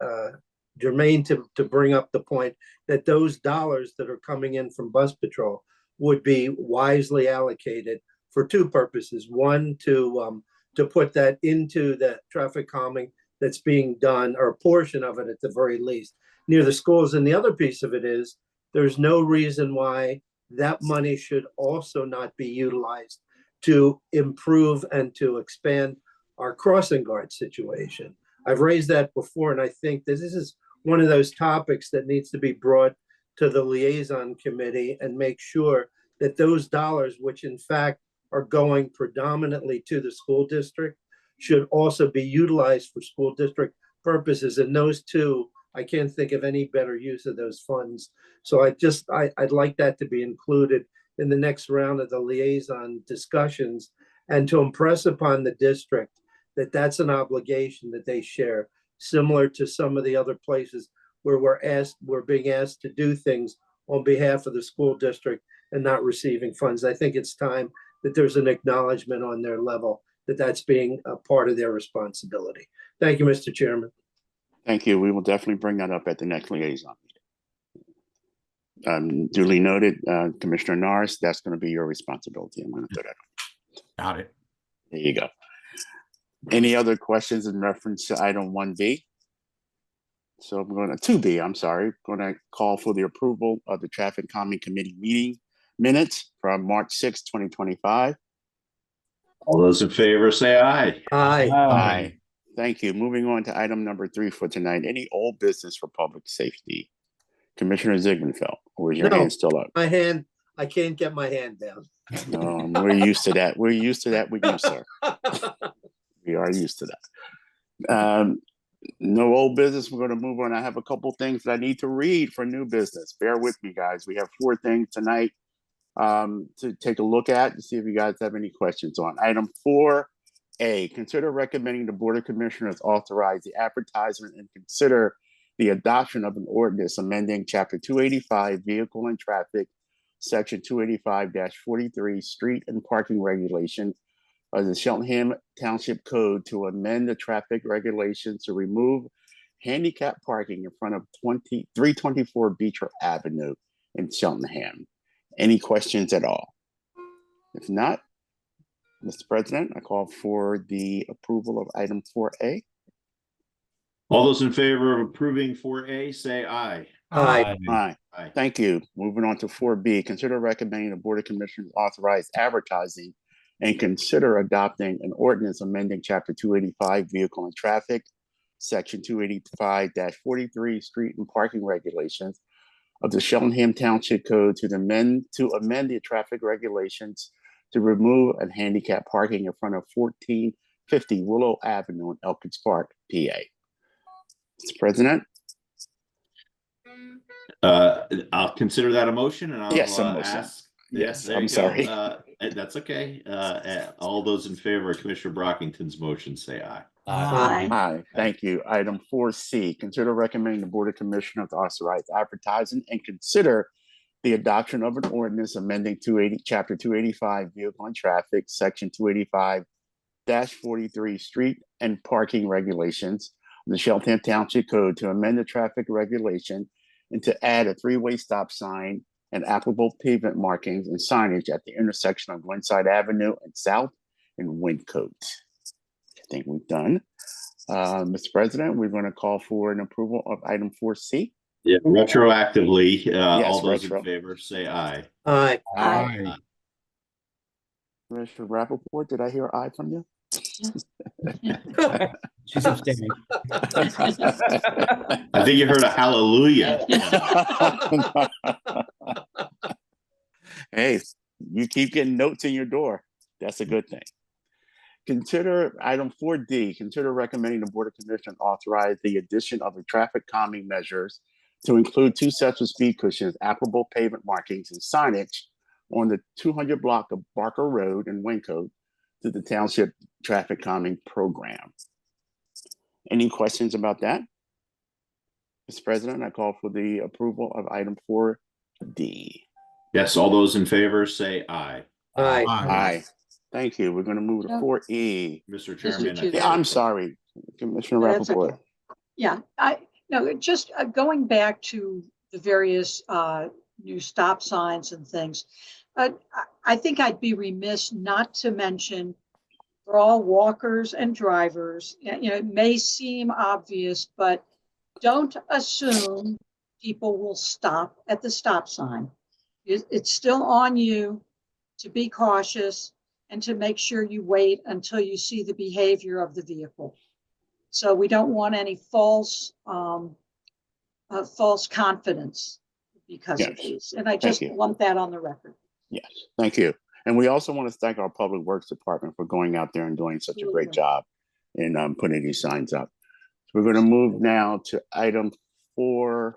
germane to bring up the point that those dollars that are coming in from bus patrol would be wisely allocated for two purposes. One, to put that into the traffic calming that's being done, or a portion of it at the very least, near the schools. And the other piece of it is there's no reason why that money should also not be utilized to improve and to expand our crossing guard situation. I've raised that before, and I think this is one of those topics that needs to be brought to the liaison committee and make sure that those dollars, which in fact are going predominantly to the school district, should also be utilized for school district purposes. And those two, I can't think of any better use of those funds. So I'd like that to be included in the next round of the liaison discussions, and to impress upon the district that that's an obligation that they share, similar to some of the other places where we're being asked to do things on behalf of the school district and not receiving funds. I think it's time that there's an acknowledgement on their level that that's being a part of their responsibility. Thank you, Mr. Chairman. Thank you. We will definitely bring that up at the next liaison meeting. Duly noted, Commissioner Norris, that's going to be your responsibility. I'm going to do that. Got it. There you go. Any other questions in reference to item 1B? So I'm going to 2B, I'm sorry. Going to call for the approval of the Traffic Calming Committee meeting minutes from March 6, 2025. All those in favor say aye. Aye. Aye. Thank you. Moving on to item number 3 for tonight. Any old business for public safety? Commissioner Ziegmanfeld, or is your hand still up? My hand, I can't get my hand down. We're used to that. We're used to that with you, sir. We are used to that. No old business. We're going to move on. I have a couple things that I need to read for new business. Bear with me, guys. We have 4 things tonight to take a look at to see if you guys have any questions on. Item 4A, consider recommending the Board of Commissioners authorize the advertisement and consider the adoption of an ordinance amending Chapter 285, Vehicle and Traffic, Section 285-43, Street and Parking Regulation of the Cheltenham Township Code to amend the traffic regulations to remove handicap parking in front of 324 Beecher Avenue in Cheltenham. Any questions at all? If not, Mr. President, I call for the approval of item 4A. All those in favor of approving 4A say aye. Aye. Aye. Aye. Thank you. Moving on to 4B, consider recommending the Board of Commissioners authorize advertising and consider adopting an ordinance amending Chapter 285, Vehicle and Traffic, Section 285-43, Street and Parking Regulations of the Cheltenham Township Code to amend the traffic regulations to remove a handicap parking in front of 50 Willow Avenue in Elkins Park, PA. Mr. President? I'll consider that a motion, and I'll Yes, a motion. ask. Yes, there I'm you go. sorry. That's okay. All those in favor of Commissioner Brockington's motion, say aye. Aye. Aye. Thank you. Item 4C, consider recommending the Board of Commissioners authorize advertising and consider the adoption of an ordinance amending Chapter 285 Vehicle and Traffic, Section 285-43 Street and Parking Regulations of the Cheltenham Township Code to amend the traffic regulation and to add a three-way stop sign and applicable pavement markings and signage at the intersection of Glenside Avenue and South and Wyncote. I think we've done. Mr. President, we're going to call for an approval of item 4C. Yeah, retroactively, Yes, all those retro. in favor say aye. Aye. Aye. Commissioner Rappaport, did I hear aye from you? She's abstaining. I think you heard a hallelujah. Hey, you keep getting notes in your door. That's a good thing. Consider item 4D, consider recommending the Board of Commissioners authorize the addition of the traffic calming measures to include 2 sets of speed cushions, applicable pavement markings, and signage on the 200 block of Barker Road in Wyncote to the Township Traffic Calming Program. Any questions about that? Mr. President, I call for the approval of item 4D. Yes, all those in favor say aye. Aye. Aye. Thank you. We're going to move to 4E. Mr. Chairman. Chair. Yeah, I'm sorry, Commissioner That's Rappaport. okay. Yeah, just going back to the various new stop signs and things. I think I'd be remiss not to mention we're all walkers and drivers. It may seem obvious, but don't assume people will stop at the stop sign. It's still on you to be cautious and to make sure you wait until you see the behavior of the vehicle. So we don't want any false confidence because of these. And I just want that on the record. Yes, thank you. And we also want to thank our Public Works Department for going out there and doing such a great job in putting these signs up. So we're going to move now to item 4E,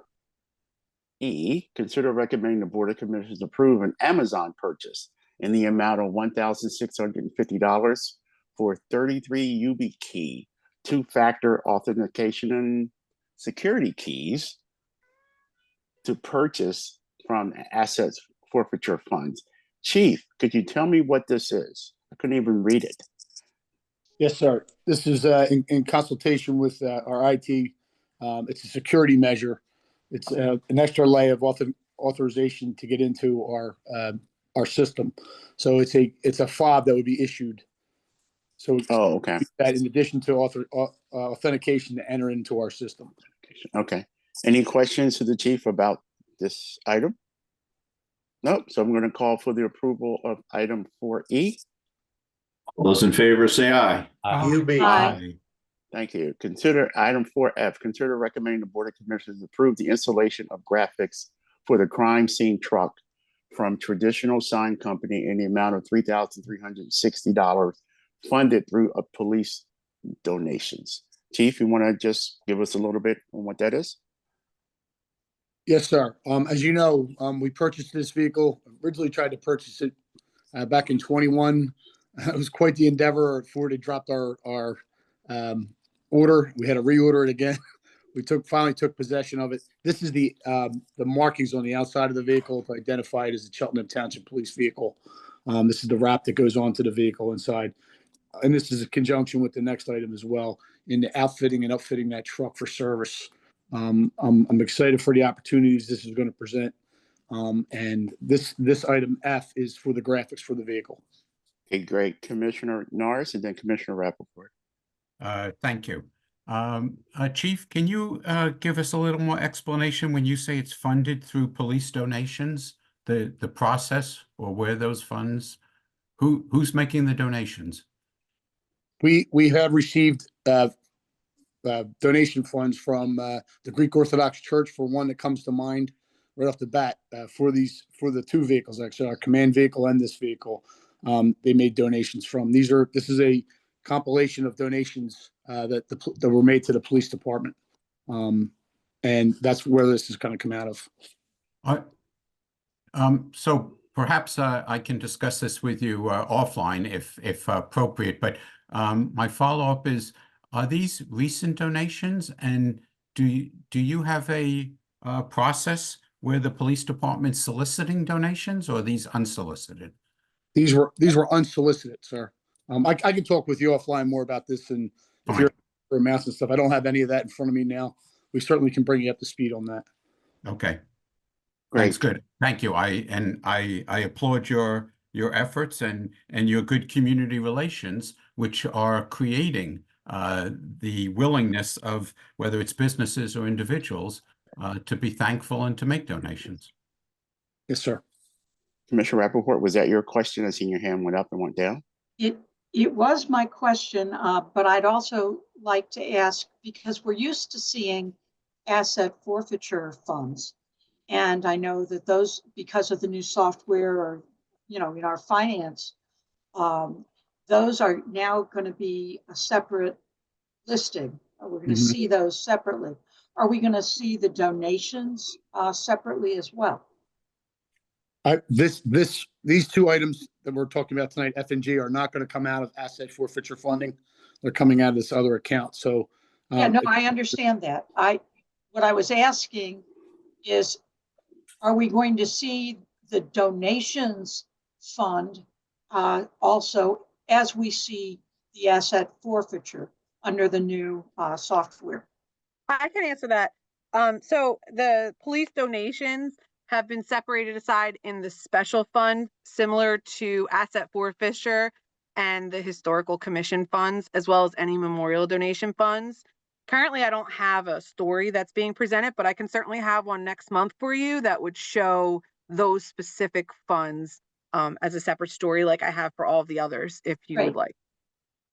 consider recommending the Board of Commissioners approve an Amazon purchase in the amount of $1,650 for 33 YubiKey 2-factor authentication and security keys to purchase from assets forfeiture funds. Chief, could you tell me what this is? I couldn't even read it. Yes, sir. This is in consultation with our IT. It's a security measure. It's an extra layer of authorization to get into our system. So it's a fob that would be issued. So okay. That in addition to authentication to enter into our system. Okay. Any questions to the chief about this item? Nope. So I'm going to call for the approval of item 4E. All those in favor say aye. Aye. Thank you. Consider item 4F. Consider recommending the Board of Commissioners approve the installation of graphics for the crime scene truck from Traditional Sign Company in the amount of $3,360 funded through a police donations. Chief, you want to just give us a little bit on what that is? Yes, sir. As you know, we purchased this vehicle, originally tried to purchase it back in 21. It was quite the endeavor. Ford had dropped our order. We had to reorder it again. We finally took possession of it. This is the markings on the outside of the vehicle to identify it as a Cheltenham Township police vehicle. This is the wrap that goes onto the vehicle inside. And this is in conjunction with the next item as well in the outfitting and upfitting that truck for service. I'm excited for the opportunities this is going to present. And this item F is for the graphics for the vehicle. Okay, great. Commissioner Norris and then Commissioner Rappaport. Thank you. Chief, can you give us a little more explanation when you say it's funded through police donations, the process or where those funds, who's making the donations? We have received donation funds from the Greek Orthodox Church for one that comes to mind right off the bat for the two vehicles, actually, our command vehicle and this vehicle. They made donations from. This is a compilation of donations that were made to the police department. And that's where this is going to come out of. So perhaps I can discuss this with you offline if appropriate, but my follow-up is, are these recent donations, and do you have a process where the police department's soliciting donations, or are these unsolicited? These were unsolicited, sir. I can talk with you offline more about this, and if Fine. you're for amounts and stuff, I don't have any of that in front of me now. We certainly can bring you up to speed on that. Okay. Great. That's good. Thank you. I applaud your efforts and your good community relations, which are creating the willingness of, whether it's businesses or individuals, to be thankful and to make donations. Yes, sir. Commissioner Rappaport, was that your question? I seen your hand went up and went down. It was my question, but I'd also like to ask, because we're used to seeing asset forfeiture funds. And I know that those, because of the new software or, in our finance, those are now going to be a separate listing. We're going to see those separately. Are we going to see the donations separately as well? These two items that we're talking about tonight, F and G, are not going to come out of asset forfeiture funding. They're coming out of this other account. So yeah, no, I understand that. What I was asking is, are we going to see the donations fund also as we see the asset forfeiture under the new software? I can answer that. So the police donations have been separated aside in the special fund, similar to asset forfeiture and the historical commission funds, as well as any memorial donation funds. Currently, I don't have a story that's being presented, but I can certainly have one next month for you that would show those specific funds as a separate story, like I have for all of the others, if you would like.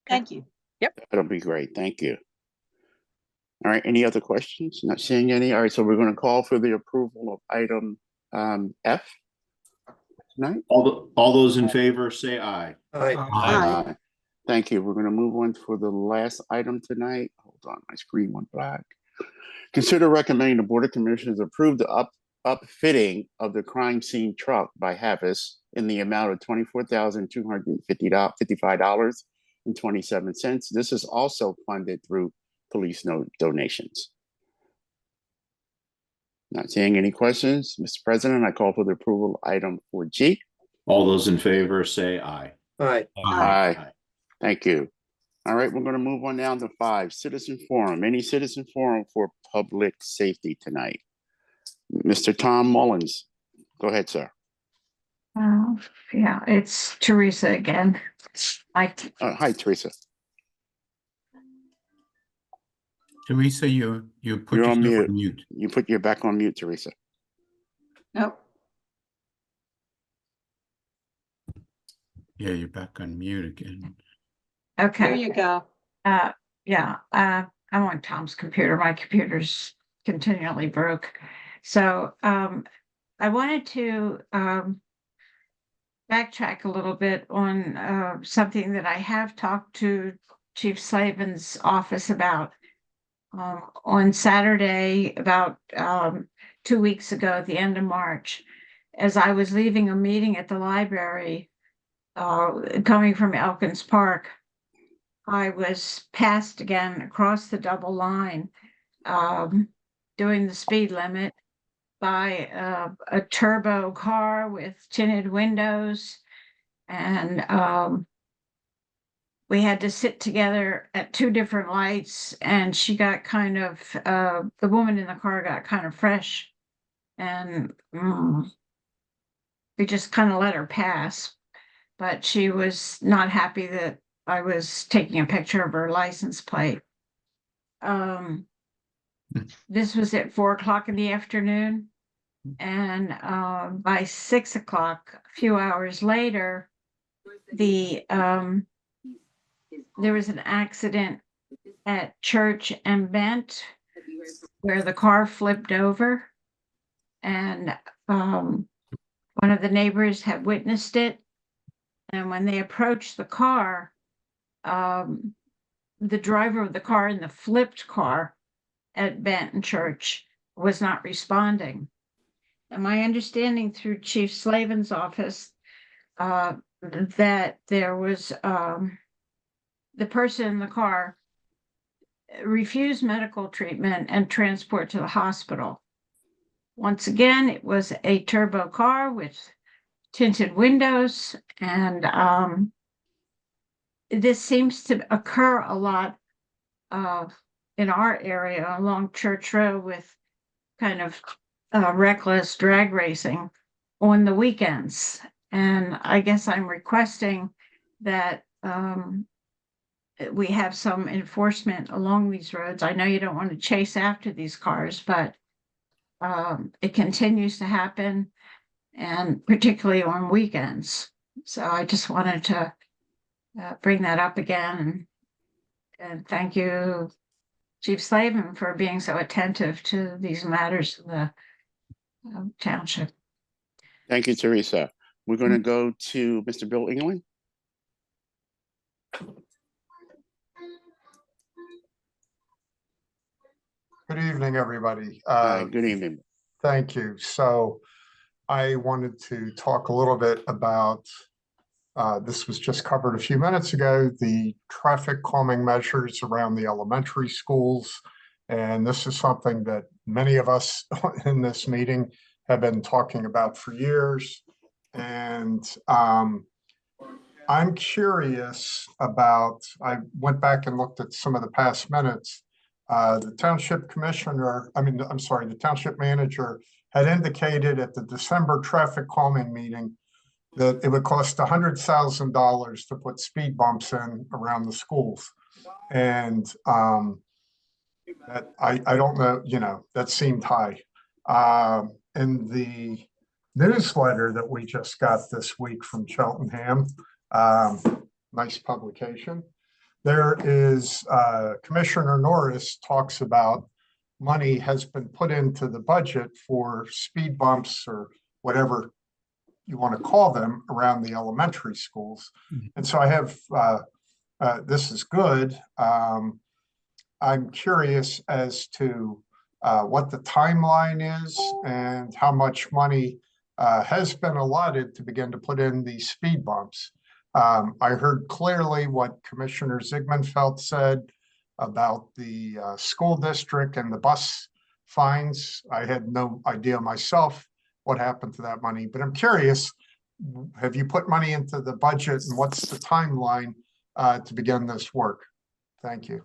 Thank you. Yep. That'll be great. Thank you. All right. Any other questions? Not seeing any. All right. So we're going to call for the approval of item F tonight. All those in favor say aye. Aye. Aye. Thank you. We're going to move on for the last item tonight. Hold on, my screen went black. Consider recommending the Board of Commissioners approve the upfitting of the crime scene truck by Havis in the amount of $24,255.27. This is also funded through police donations. Not seeing any questions. Mr. President, I call for the approval of item 4G. All those in favor say aye. Aye. Aye. Thank you. All right, we're going to move on down to 5, citizen forum. Any citizen forum for public safety tonight? Mr. Tom Mullins, go ahead, sir. Yeah, it's Teresa again. Hi, Teresa. Teresa, you put You're on yourself mute. on mute. You put your back on mute, Teresa. Nope. Yeah, you're back on mute again. Okay. There you go. Yeah, I'm on Tom's computer. My computer's continually broke. So I wanted to backtrack a little bit on something that I have talked to Chief Slavin's office about. On Saturday, about 2 weeks ago, at the end of March, as I was leaving a meeting at the library, coming from Elkins Park, I was passed again across the double line, doing the speed limit by a turbo car with tinted windows, and we had to sit together at 2 different lights, and she got kind of, the woman in the car got kind of fresh, and we just kind of let her pass, but she was not happy that I was taking a picture of her license plate. This was at 4 o'clock in the afternoon, and by 6 o'clock, a few hours later, there was an accident at Church and Bent where the car flipped over, and one of the neighbors had witnessed it. And when they approached the car, the driver of the car in the flipped car at Benton Church was not responding. And my understanding through Chief Slavin's office, that there was, the person in the car refused medical treatment and transport to the hospital. Once again, it was a turbo car with tinted windows, and this seems to occur a lot in our area along Church Road with kind of reckless drag racing on the weekends. And I guess I'm requesting that we have some enforcement along these roads. I know you don't want to chase after these cars, but it continues to happen, and particularly on weekends. So I just wanted to bring that up again. And thank you, Chief Slavin, for being so attentive to these matters in the township. Thank you, Teresa. We're going to go to Mr. Bill England. Good evening, everybody. Hi, good evening. Thank you. So I wanted to talk a little bit about, this was just covered a few minutes ago, the traffic calming measures around the elementary schools. And this is something that many of us in this meeting have been talking about for years. And I'm curious about, I went back and looked at some of the past minutes. The township commissioner, the township manager had indicated at the December traffic calming meeting that it would cost $100,000 to put speed bumps in around the schools. And that I don't know, that seemed high. In the newsletter that we just got this week from Cheltenham, nice publication, there is Commissioner Norris talks about money has been put into the budget for speed bumps or whatever you want to call them around the elementary schools. And so I have, this is good. I'm curious as to what the timeline is and how much money has been allotted to begin to put in these speed bumps. I heard clearly what Commissioner Zygmuntfeld said about the school district and the bus fines. I had no idea myself what happened to that money, but I'm curious, have you put money into the budget and what's the timeline to begin this work? Thank you.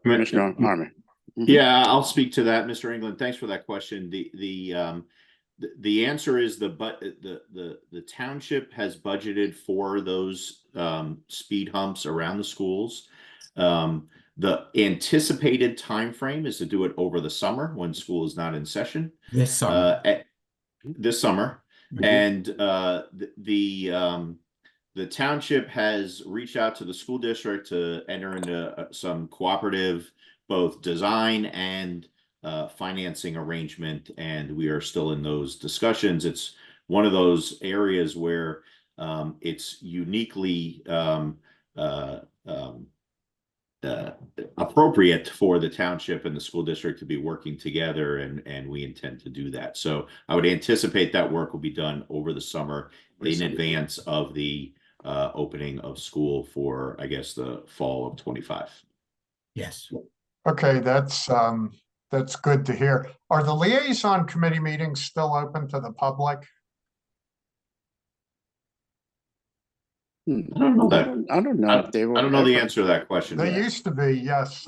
Commissioner Harmon. Yeah, I'll speak to that, Mr. England. Thanks for that question. The answer is the township has budgeted for those speed humps around the schools. The anticipated time frame is to do it over the summer when school is not in session. This summer. This summer. And the township has reached out to the school district to enter into some cooperative, both design and financing arrangement, and we are still in those discussions. It's one of those areas where it's uniquely appropriate for the township and the school district to be working together, and we intend to do that. So I would anticipate that work will be done over the summer in advance of the opening of school for, I guess, the fall of 25. Yes. Okay, that's good to hear. Are the liaison committee meetings still open to the public? I don't know that. I don't know if they were. I don't know the answer to that question. They used to be, yes.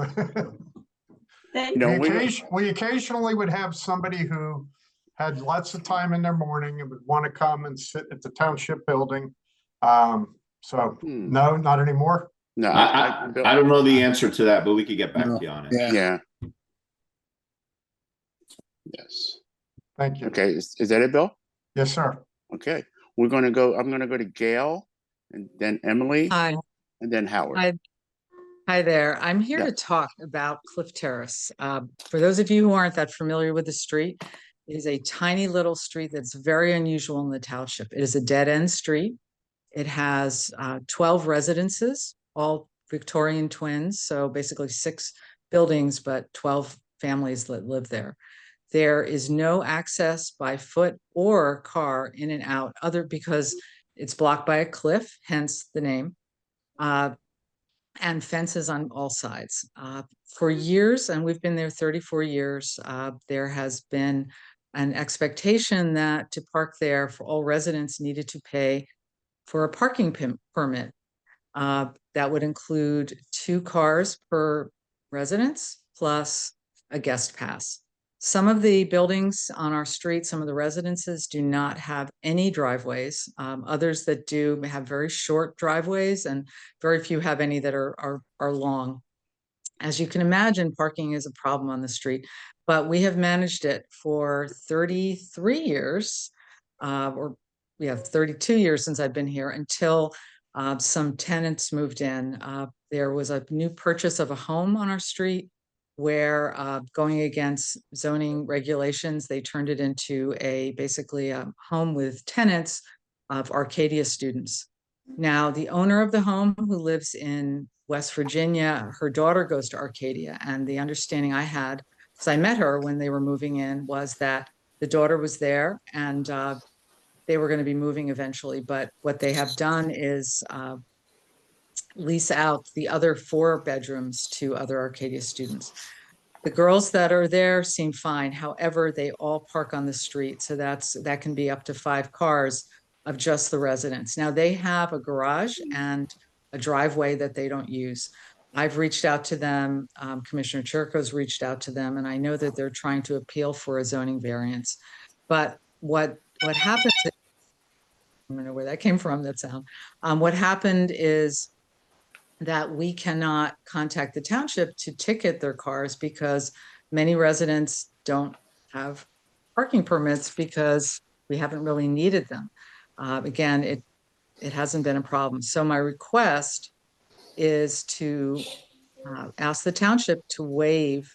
We occasionally would have somebody who had lots of time in their morning and would want to come and sit at the township building. So no, not anymore. No, I don't know the answer to that, but we could get back to you on it. Yeah. Yes. Thank you. Okay, is that it, Bill? Yes, sir. Okay, I'm going to go to Gail, and then Emily. Hi. And then Howard. Hi there. I'm here to talk about Cliff Terrace. For those of you who aren't that familiar with the street, it is a tiny little street that's very unusual in the township. It is a dead-end street. It has 12 residences. all Victorian twins. So basically 6 buildings, but 12 families that live there. There is no access by foot or car in and out because it's blocked by a cliff, hence the name, and fences on all sides. For years, and we've been there 34 years, there has been an expectation that to park there for all residents needed to pay for a parking permit. That would include 2 cars per residence plus a guest pass. Some of the buildings on our street, some of the residences do not have any driveways. Others that do have very short driveways, and very few have any that are long. As you can imagine, parking is a problem on the street, but we have managed it for 33 years, or we have 32 years since I've been here, until some tenants moved in. There was a new purchase of a home on our street where, going against zoning regulations, they turned it into basically a home with tenants of Arcadia students. Now, the owner of the home, who lives in West Virginia, her daughter goes to Arcadia, and the understanding I had, because I met her when they were moving in, was that the daughter was there and they were going to be moving eventually. But what they have done is lease out the other 4 bedrooms to other Arcadia students. The girls that are there seem fine. However, they all park on the street. So that can be up to 5 cars of just the residents. Now, they have a garage and a driveway that they don't use. I've reached out to them. Commissioner Churko's reached out to them, and I know that they're trying to appeal for a zoning variance. But what happens, I don't know where that came from, that sound. What happened is that we cannot contact the township to ticket their cars because many residents don't have parking permits because we haven't really needed them. Again, it hasn't been a problem. So my request is to ask the township to waive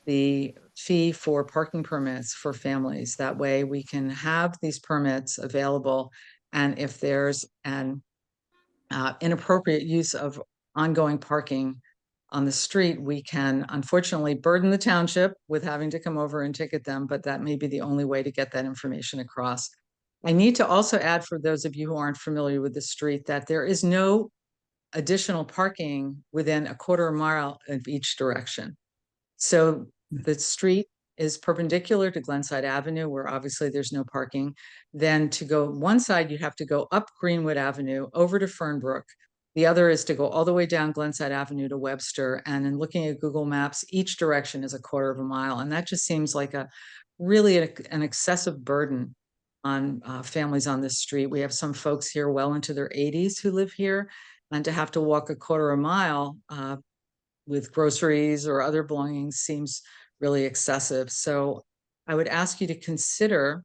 the fee for parking permits for families. That way we can have these permits available. And if there's an inappropriate use of ongoing parking on the street, we can unfortunately burden the township with having to come over and ticket them, but that may be the only way to get that information across. I need to also add, for those of you who aren't familiar with the street, that there is no additional parking within a quarter mile of each direction. So the street is perpendicular to Glenside Avenue, where obviously there's no parking. Then to go one side, you have to go up Greenwood Avenue over to Fernbrook. The other is to go all the way down Glenside Avenue to Webster. And in looking at Google Maps, each direction is a quarter of a mile. And that just seems like really an excessive burden on families on this street. We have some folks here well into their 80s who live here, and to have to walk a quarter of a mile with groceries or other belongings seems really excessive. So I would ask you to consider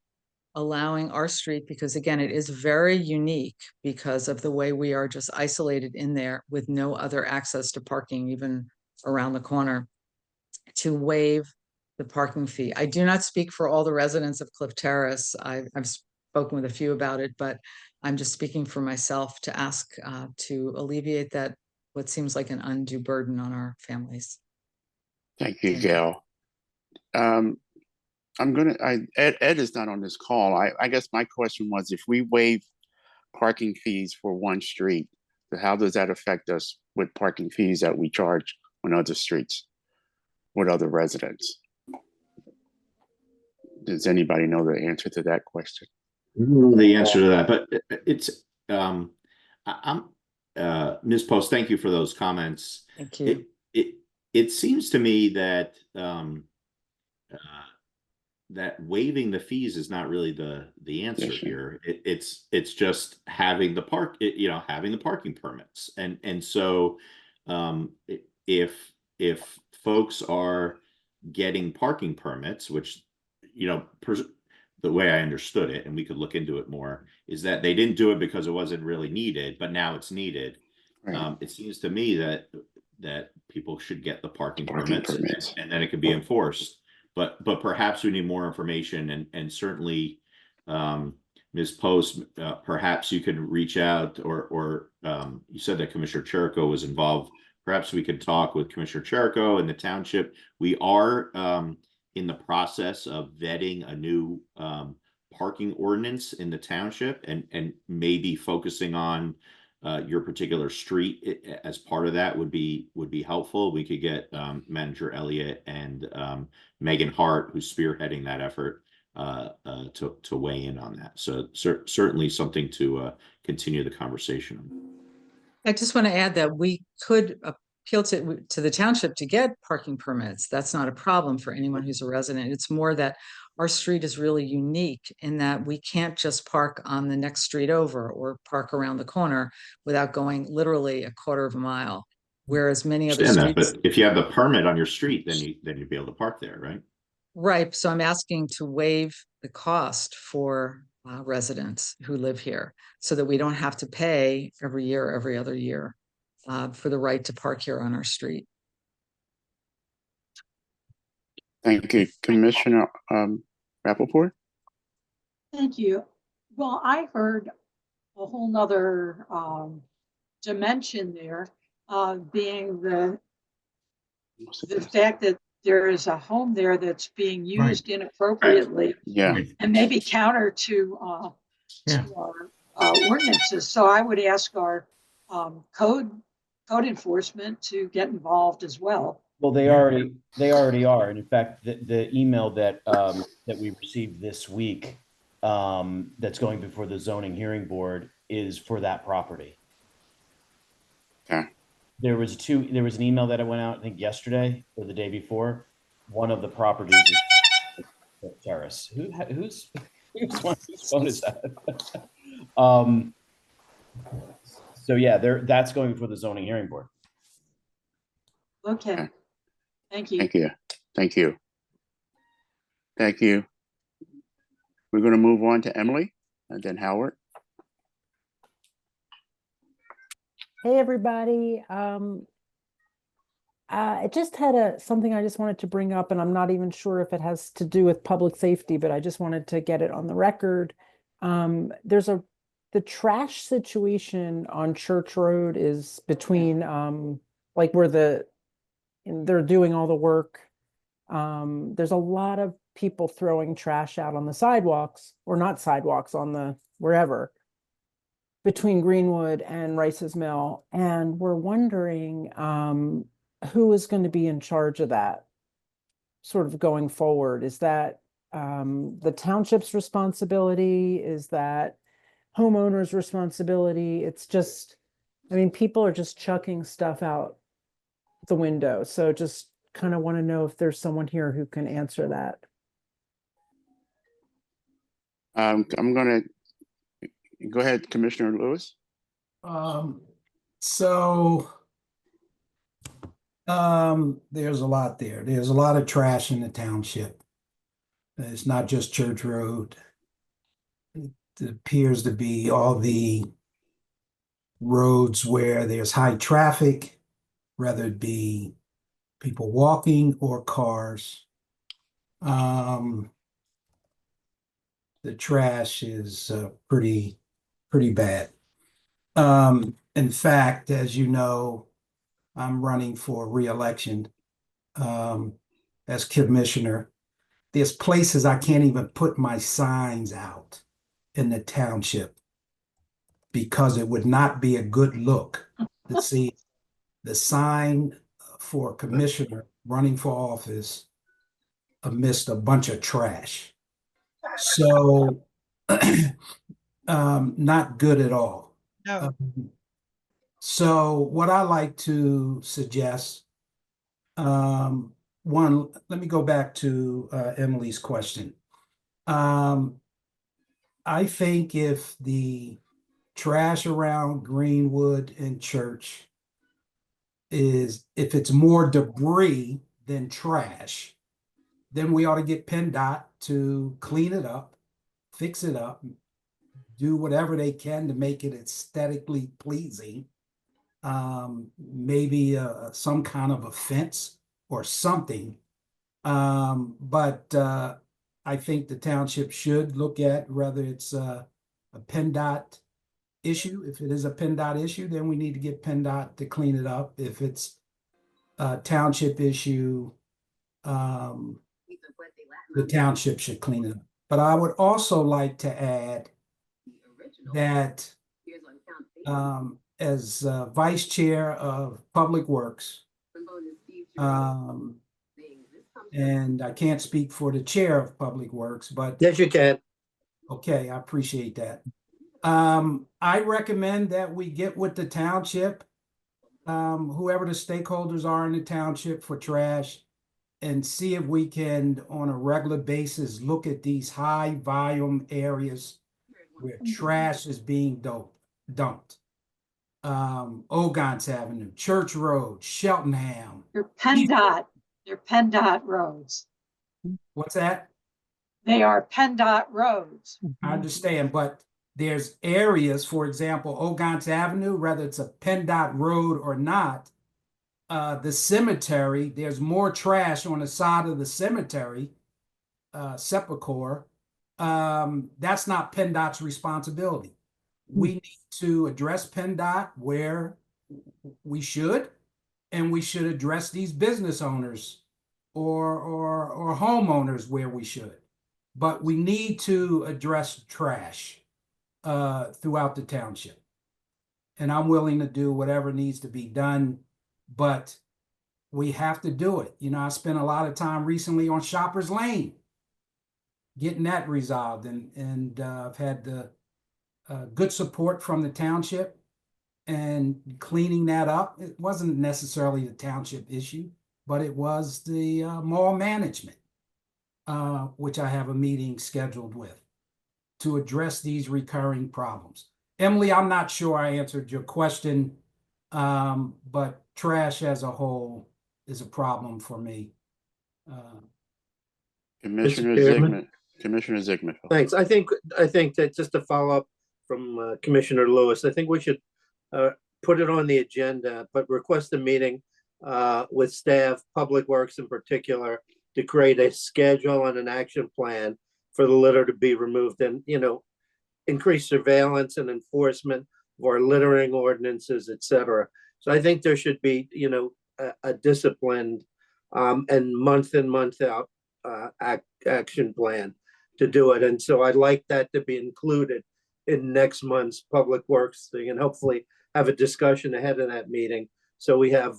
allowing our street, because again, it is very unique because of the way we are just isolated in there with no other access to parking, even around the corner, to waive the parking fee. I do not speak for all the residents of Cliff Terrace. I've spoken with a few about it, but I'm just speaking for myself to ask to alleviate that, what seems like an undue burden on our families. Thank you, Gail. Ed is not on this call. I guess my question was, if we waive parking fees for one street, how does that affect us with parking fees that we charge on other streets with other residents? Does anybody know the answer to that question? The answer to that, but it's Ms. Post, thank you for those comments. Thank you. It seems to me that that waiving the fees is not really the answer here. It's just having the having the parking permits, and so if folks are getting parking permits, which the way I understood it, and we could look into it more, is that they didn't do it because it wasn't really needed, but now it's needed. Right. It seems to me that people should get the parking permits. And then it could be enforced. But perhaps we need more information, and certainly Ms. Post, perhaps you could reach out, or you said that Commissioner Cherico was involved. Perhaps we could talk with Commissioner Cherico and the township. We are in the process of vetting a new parking ordinance in the township, and maybe focusing on your particular street as part of that would be helpful. We could get Manager Elliott and Megan Hart, who's spearheading that effort, to weigh in on that. So certainly something to continue the conversation on. I just want to add that we could appeal to the township to get parking permits. That's not a problem for anyone who's a resident. It's more that our street is really unique in that we can't just park on the next street over or park around the corner without going literally a quarter of a mile. Whereas many other streets. But if you have the permit on your street, then you'd be able to park there, right? Right. So I'm asking to waive the cost for residents who live here so that we don't have to pay every year, every other year for the right to park here on our street. Thank you. Commissioner Rappaport? Thank you. Well, I heard a whole nother dimension there, being the fact that there is a home there that's being used inappropriately, and maybe counter to our ordinances. So I would ask our code enforcement to get involved as well. Well, they already are, and in fact, the email that that we received this week, that's going before the zoning hearing board, is for that property. Okay. There was an email that I went out, I think yesterday or the day before. One of the properties is terrace. Whose phone is that? So yeah, that's going before the zoning hearing board. Okay. Thank you. Thank you. Thank you. Thank you. We're going to move on to Emily and then Howard. Hey, everybody. I just had something I just wanted to bring up, and I'm not even sure if it has to do with public safety, but I just wanted to get it on the record. There's the trash situation on Church Road is between like where they're doing all the work. There's a lot of people throwing trash out on the sidewalks, or not sidewalks, on the wherever, between Greenwood and Rice's Mill. And we're wondering who is going to be in charge of that sort of going forward. Is that the township's responsibility? Is that homeowners' responsibility? It's just, I mean, people are just chucking stuff out the window. So just kind of want to know if there's someone here who can answer that. I'm going to go ahead, Commissioner Lewis. There's a lot there. There's a lot of trash in the township. It's not just Church Road. It appears to be all the roads where there's high traffic, whether it be people walking or cars. The trash is pretty bad. In fact, as you know, I'm running for re-election as commissioner. There's places I can't even put my signs out in the township because it would not be a good look to see the sign for commissioner running for office amidst a bunch of trash. So not good at all. No. So what I like to suggest, one, let me go back to Emily's question. I think if the trash around Greenwood and Church if it's more debris than trash, then we ought to get PennDOT to clean it up, fix it up, do whatever they can to make it aesthetically pleasing. Maybe some kind of a fence or something. But I think the township should look at whether it's a PennDOT issue. If it is a PennDOT issue, then we need to get PennDOT to clean it up. If it's a township issue, the township should clean it up. But I would also like to add that as vice chair of Public Works, and I can't speak for the chair of Public Works, but Yes, you can. okay, I appreciate that. I recommend that we get with the township, whoever the stakeholders are in the township for trash, and see if we can, on a regular basis, look at these high volume areas where trash is being dumped. Ogons Avenue, Church Road, Cheltenham. Your PennDOT roads. What's that? They are PennDOT roads. I understand, but there's areas, for example, Ogons Avenue, whether it's a PennDOT road or not, the cemetery, there's more trash on the side of the cemetery, sepulcher. That's not PennDOT's responsibility. We need to address PennDOT where we should, and we should address these business owners or homeowners where we should. But we need to address trash throughout the township. And I'm willing to do whatever needs to be done, but we have to do it. You know, I spent a lot of time recently on Shoppers Lane, getting that resolved, and I've had the good support from the township and cleaning that up. It wasn't necessarily the township issue, but it was the mall management, which I have a meeting scheduled with to address these recurring problems. Emily, I'm not sure I answered your question, but trash as a whole is a problem for me. Commissioner Zigmund. Thanks. I think that just to follow up from Commissioner Lewis, I think we should put it on the agenda, but request a meeting with staff, Public Works in particular, to create a schedule and an action plan for the litter to be removed, and, you know, increase surveillance and enforcement of our littering ordinances, et cetera. So I think there should be, you know, a disciplined and month in, month out action plan to do it. And so I'd like that to be included in next month's Public Works thing, and hopefully have a discussion ahead of that meeting. So we have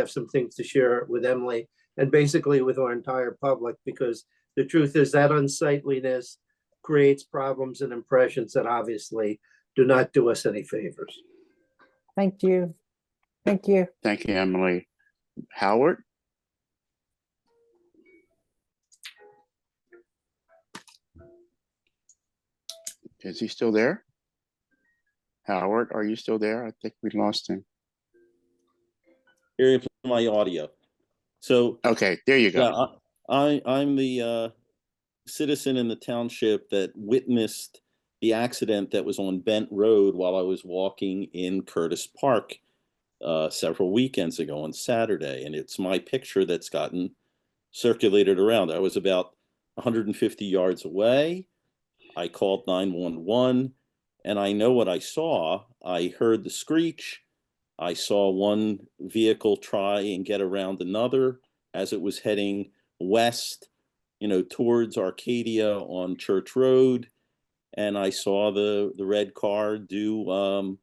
some things to share with Emily and basically with our entire public, because the truth is that unsightliness creates problems and impressions that obviously do not do us any favors. Thank you. Thank you. Thank you, Emily. Howard? Is he still there? Howard, are you still there? I think we lost him. Hearing my audio. So okay, there you go. Yeah, I'm the citizen in the township that witnessed the accident that was on Bent Road while I was walking in Curtis Park several weekends ago on Saturday, and it's my picture that's gotten circulated around. I was about 150 yards away. I called 911, and I know what I saw. I heard the screech. I saw one vehicle try and get around another as it was heading west, you know, towards Arcadia on Church Road. And I saw the red car do 1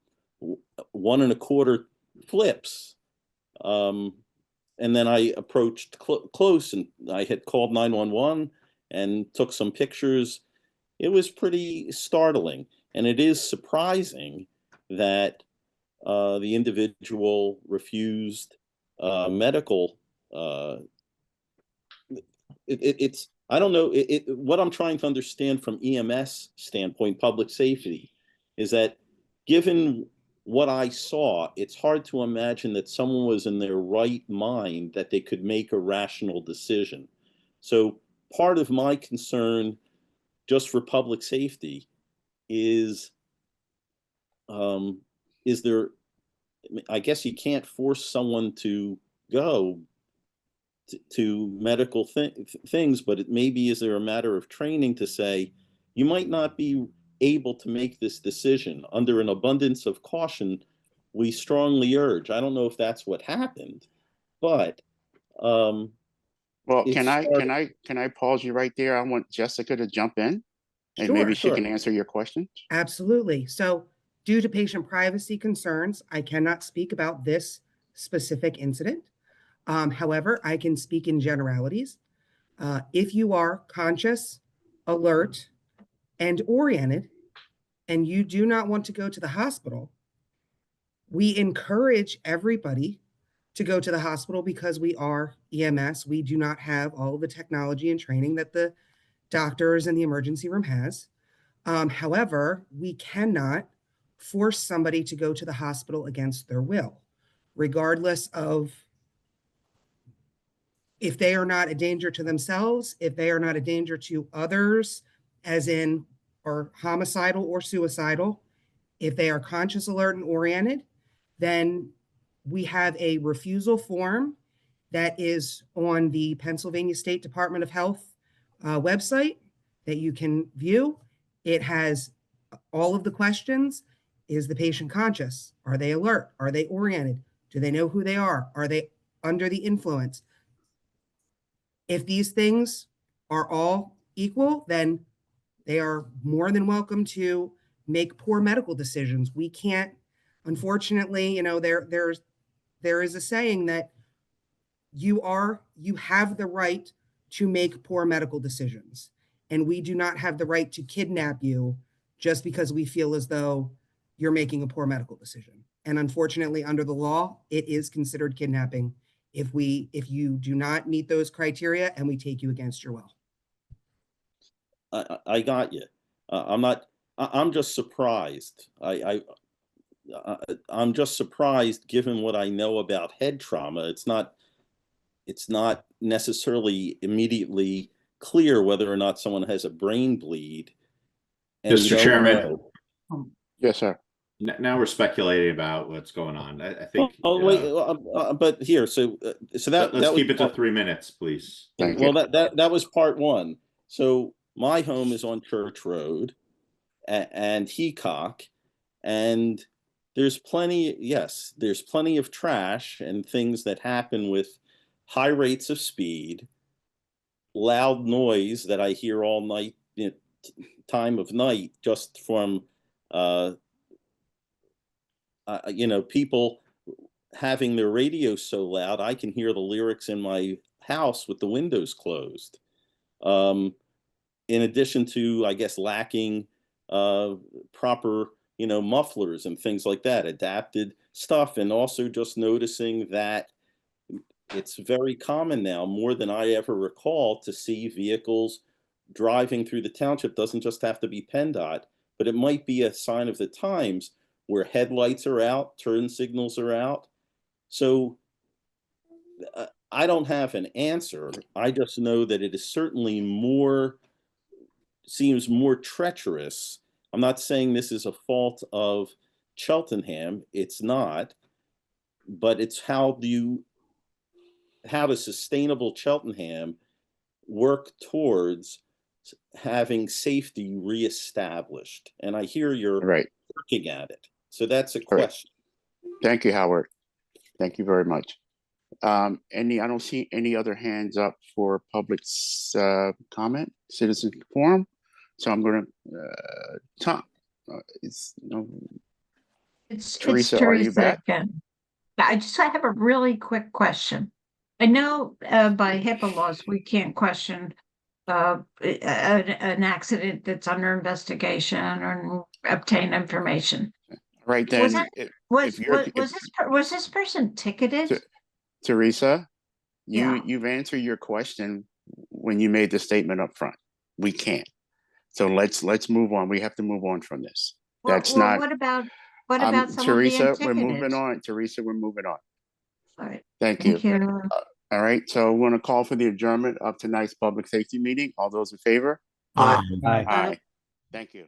1/4 flips. And then I approached close, and I had called 911 and took some pictures. It was pretty startling. And it is surprising that the individual refused medical. It's I don't know. What I'm trying to understand from EMS standpoint, public safety, is that given what I saw, it's hard to imagine that someone was in their right mind that they could make a rational decision. So part of my concern, just for public safety, is there, I guess you can't force someone to go to medical things, but maybe is there a matter of training to say, you might not be able to make this decision. Under an abundance of caution, we strongly urge. I don't know if that's what happened, but well, can I pause you right there? I want Jessica to jump in, and maybe she can answer your questions. Absolutely. So due to patient privacy concerns, I cannot speak about this specific incident. However, I can speak in generalities. If you are conscious, alert, and oriented, and you do not want to go to the hospital, we encourage everybody to go to the hospital because we are EMS. We do not have all of the technology and training that the doctors in the emergency room has. However, we cannot force somebody to go to the hospital against their will, regardless of if they are not a danger to themselves, if they are not a danger to others, as in are homicidal or suicidal. If they are conscious, alert, and oriented, then we have a refusal form that is on the Pennsylvania State Department of Health website that you can view. It has all of the questions. Is the patient conscious? Are they alert? Are they oriented? Do they know who they are? Are they under the influence? If these things are all equal, then they are more than welcome to make poor medical decisions. We can't, unfortunately, you know, there is a saying that you have the right to make poor medical decisions, and we do not have the right to kidnap you just because we feel as though you're making a poor medical decision. And unfortunately, under the law, it is considered kidnapping if you do not meet those criteria and we take you against your will. I got you. I'm just surprised. I'm just surprised given what I know about head trauma. It's not necessarily immediately clear whether or not someone has a brain bleed. Mr. Chairman. Yes, sir. Now we're speculating about what's going on. I think. But here, so let's keep it to 3 minutes, please. Well, that was part one. So my home is on Church Road and Heacock, and there's plenty of trash and things that happen with high rates of speed, loud noise that I hear all night, time of night, just from people having their radio so loud I can hear the lyrics in my house with the windows closed. In addition to, I guess, lacking proper, mufflers and things like that, adapted stuff, and also just noticing that it's very common now, more than I ever recall, to see vehicles driving through the township. Doesn't just have to be PennDOT, but it might be a sign of the times where headlights are out, turn signals are out. So I don't have an answer. I just know that it is certainly seems more treacherous. I'm not saying this is a fault of Cheltenham. It's not, but it's how does sustainable Cheltenham work towards having safety reestablished? And I hear you're working at it. So that's a question. Thank you, Howard. Thank you very much. I don't see any other hands up for public comment, citizen forum. So I'm going to Tom. Teresa, are you back? Again. I have a really quick question. I know by HIPAA laws we can't question an accident that's under investigation or obtain information. Right then, was this person ticketed? Teresa, you've answered your question when you made the statement up front. We can't. So let's move on. We have to move on from this. That's not. What about someone Teresa? being We're ticketed? moving on. Teresa, we're moving on. All right. Thank you. All right. So we're going to call for the adjournment of tonight's public safety meeting. All those in favor? Aye. Aye. Thank you.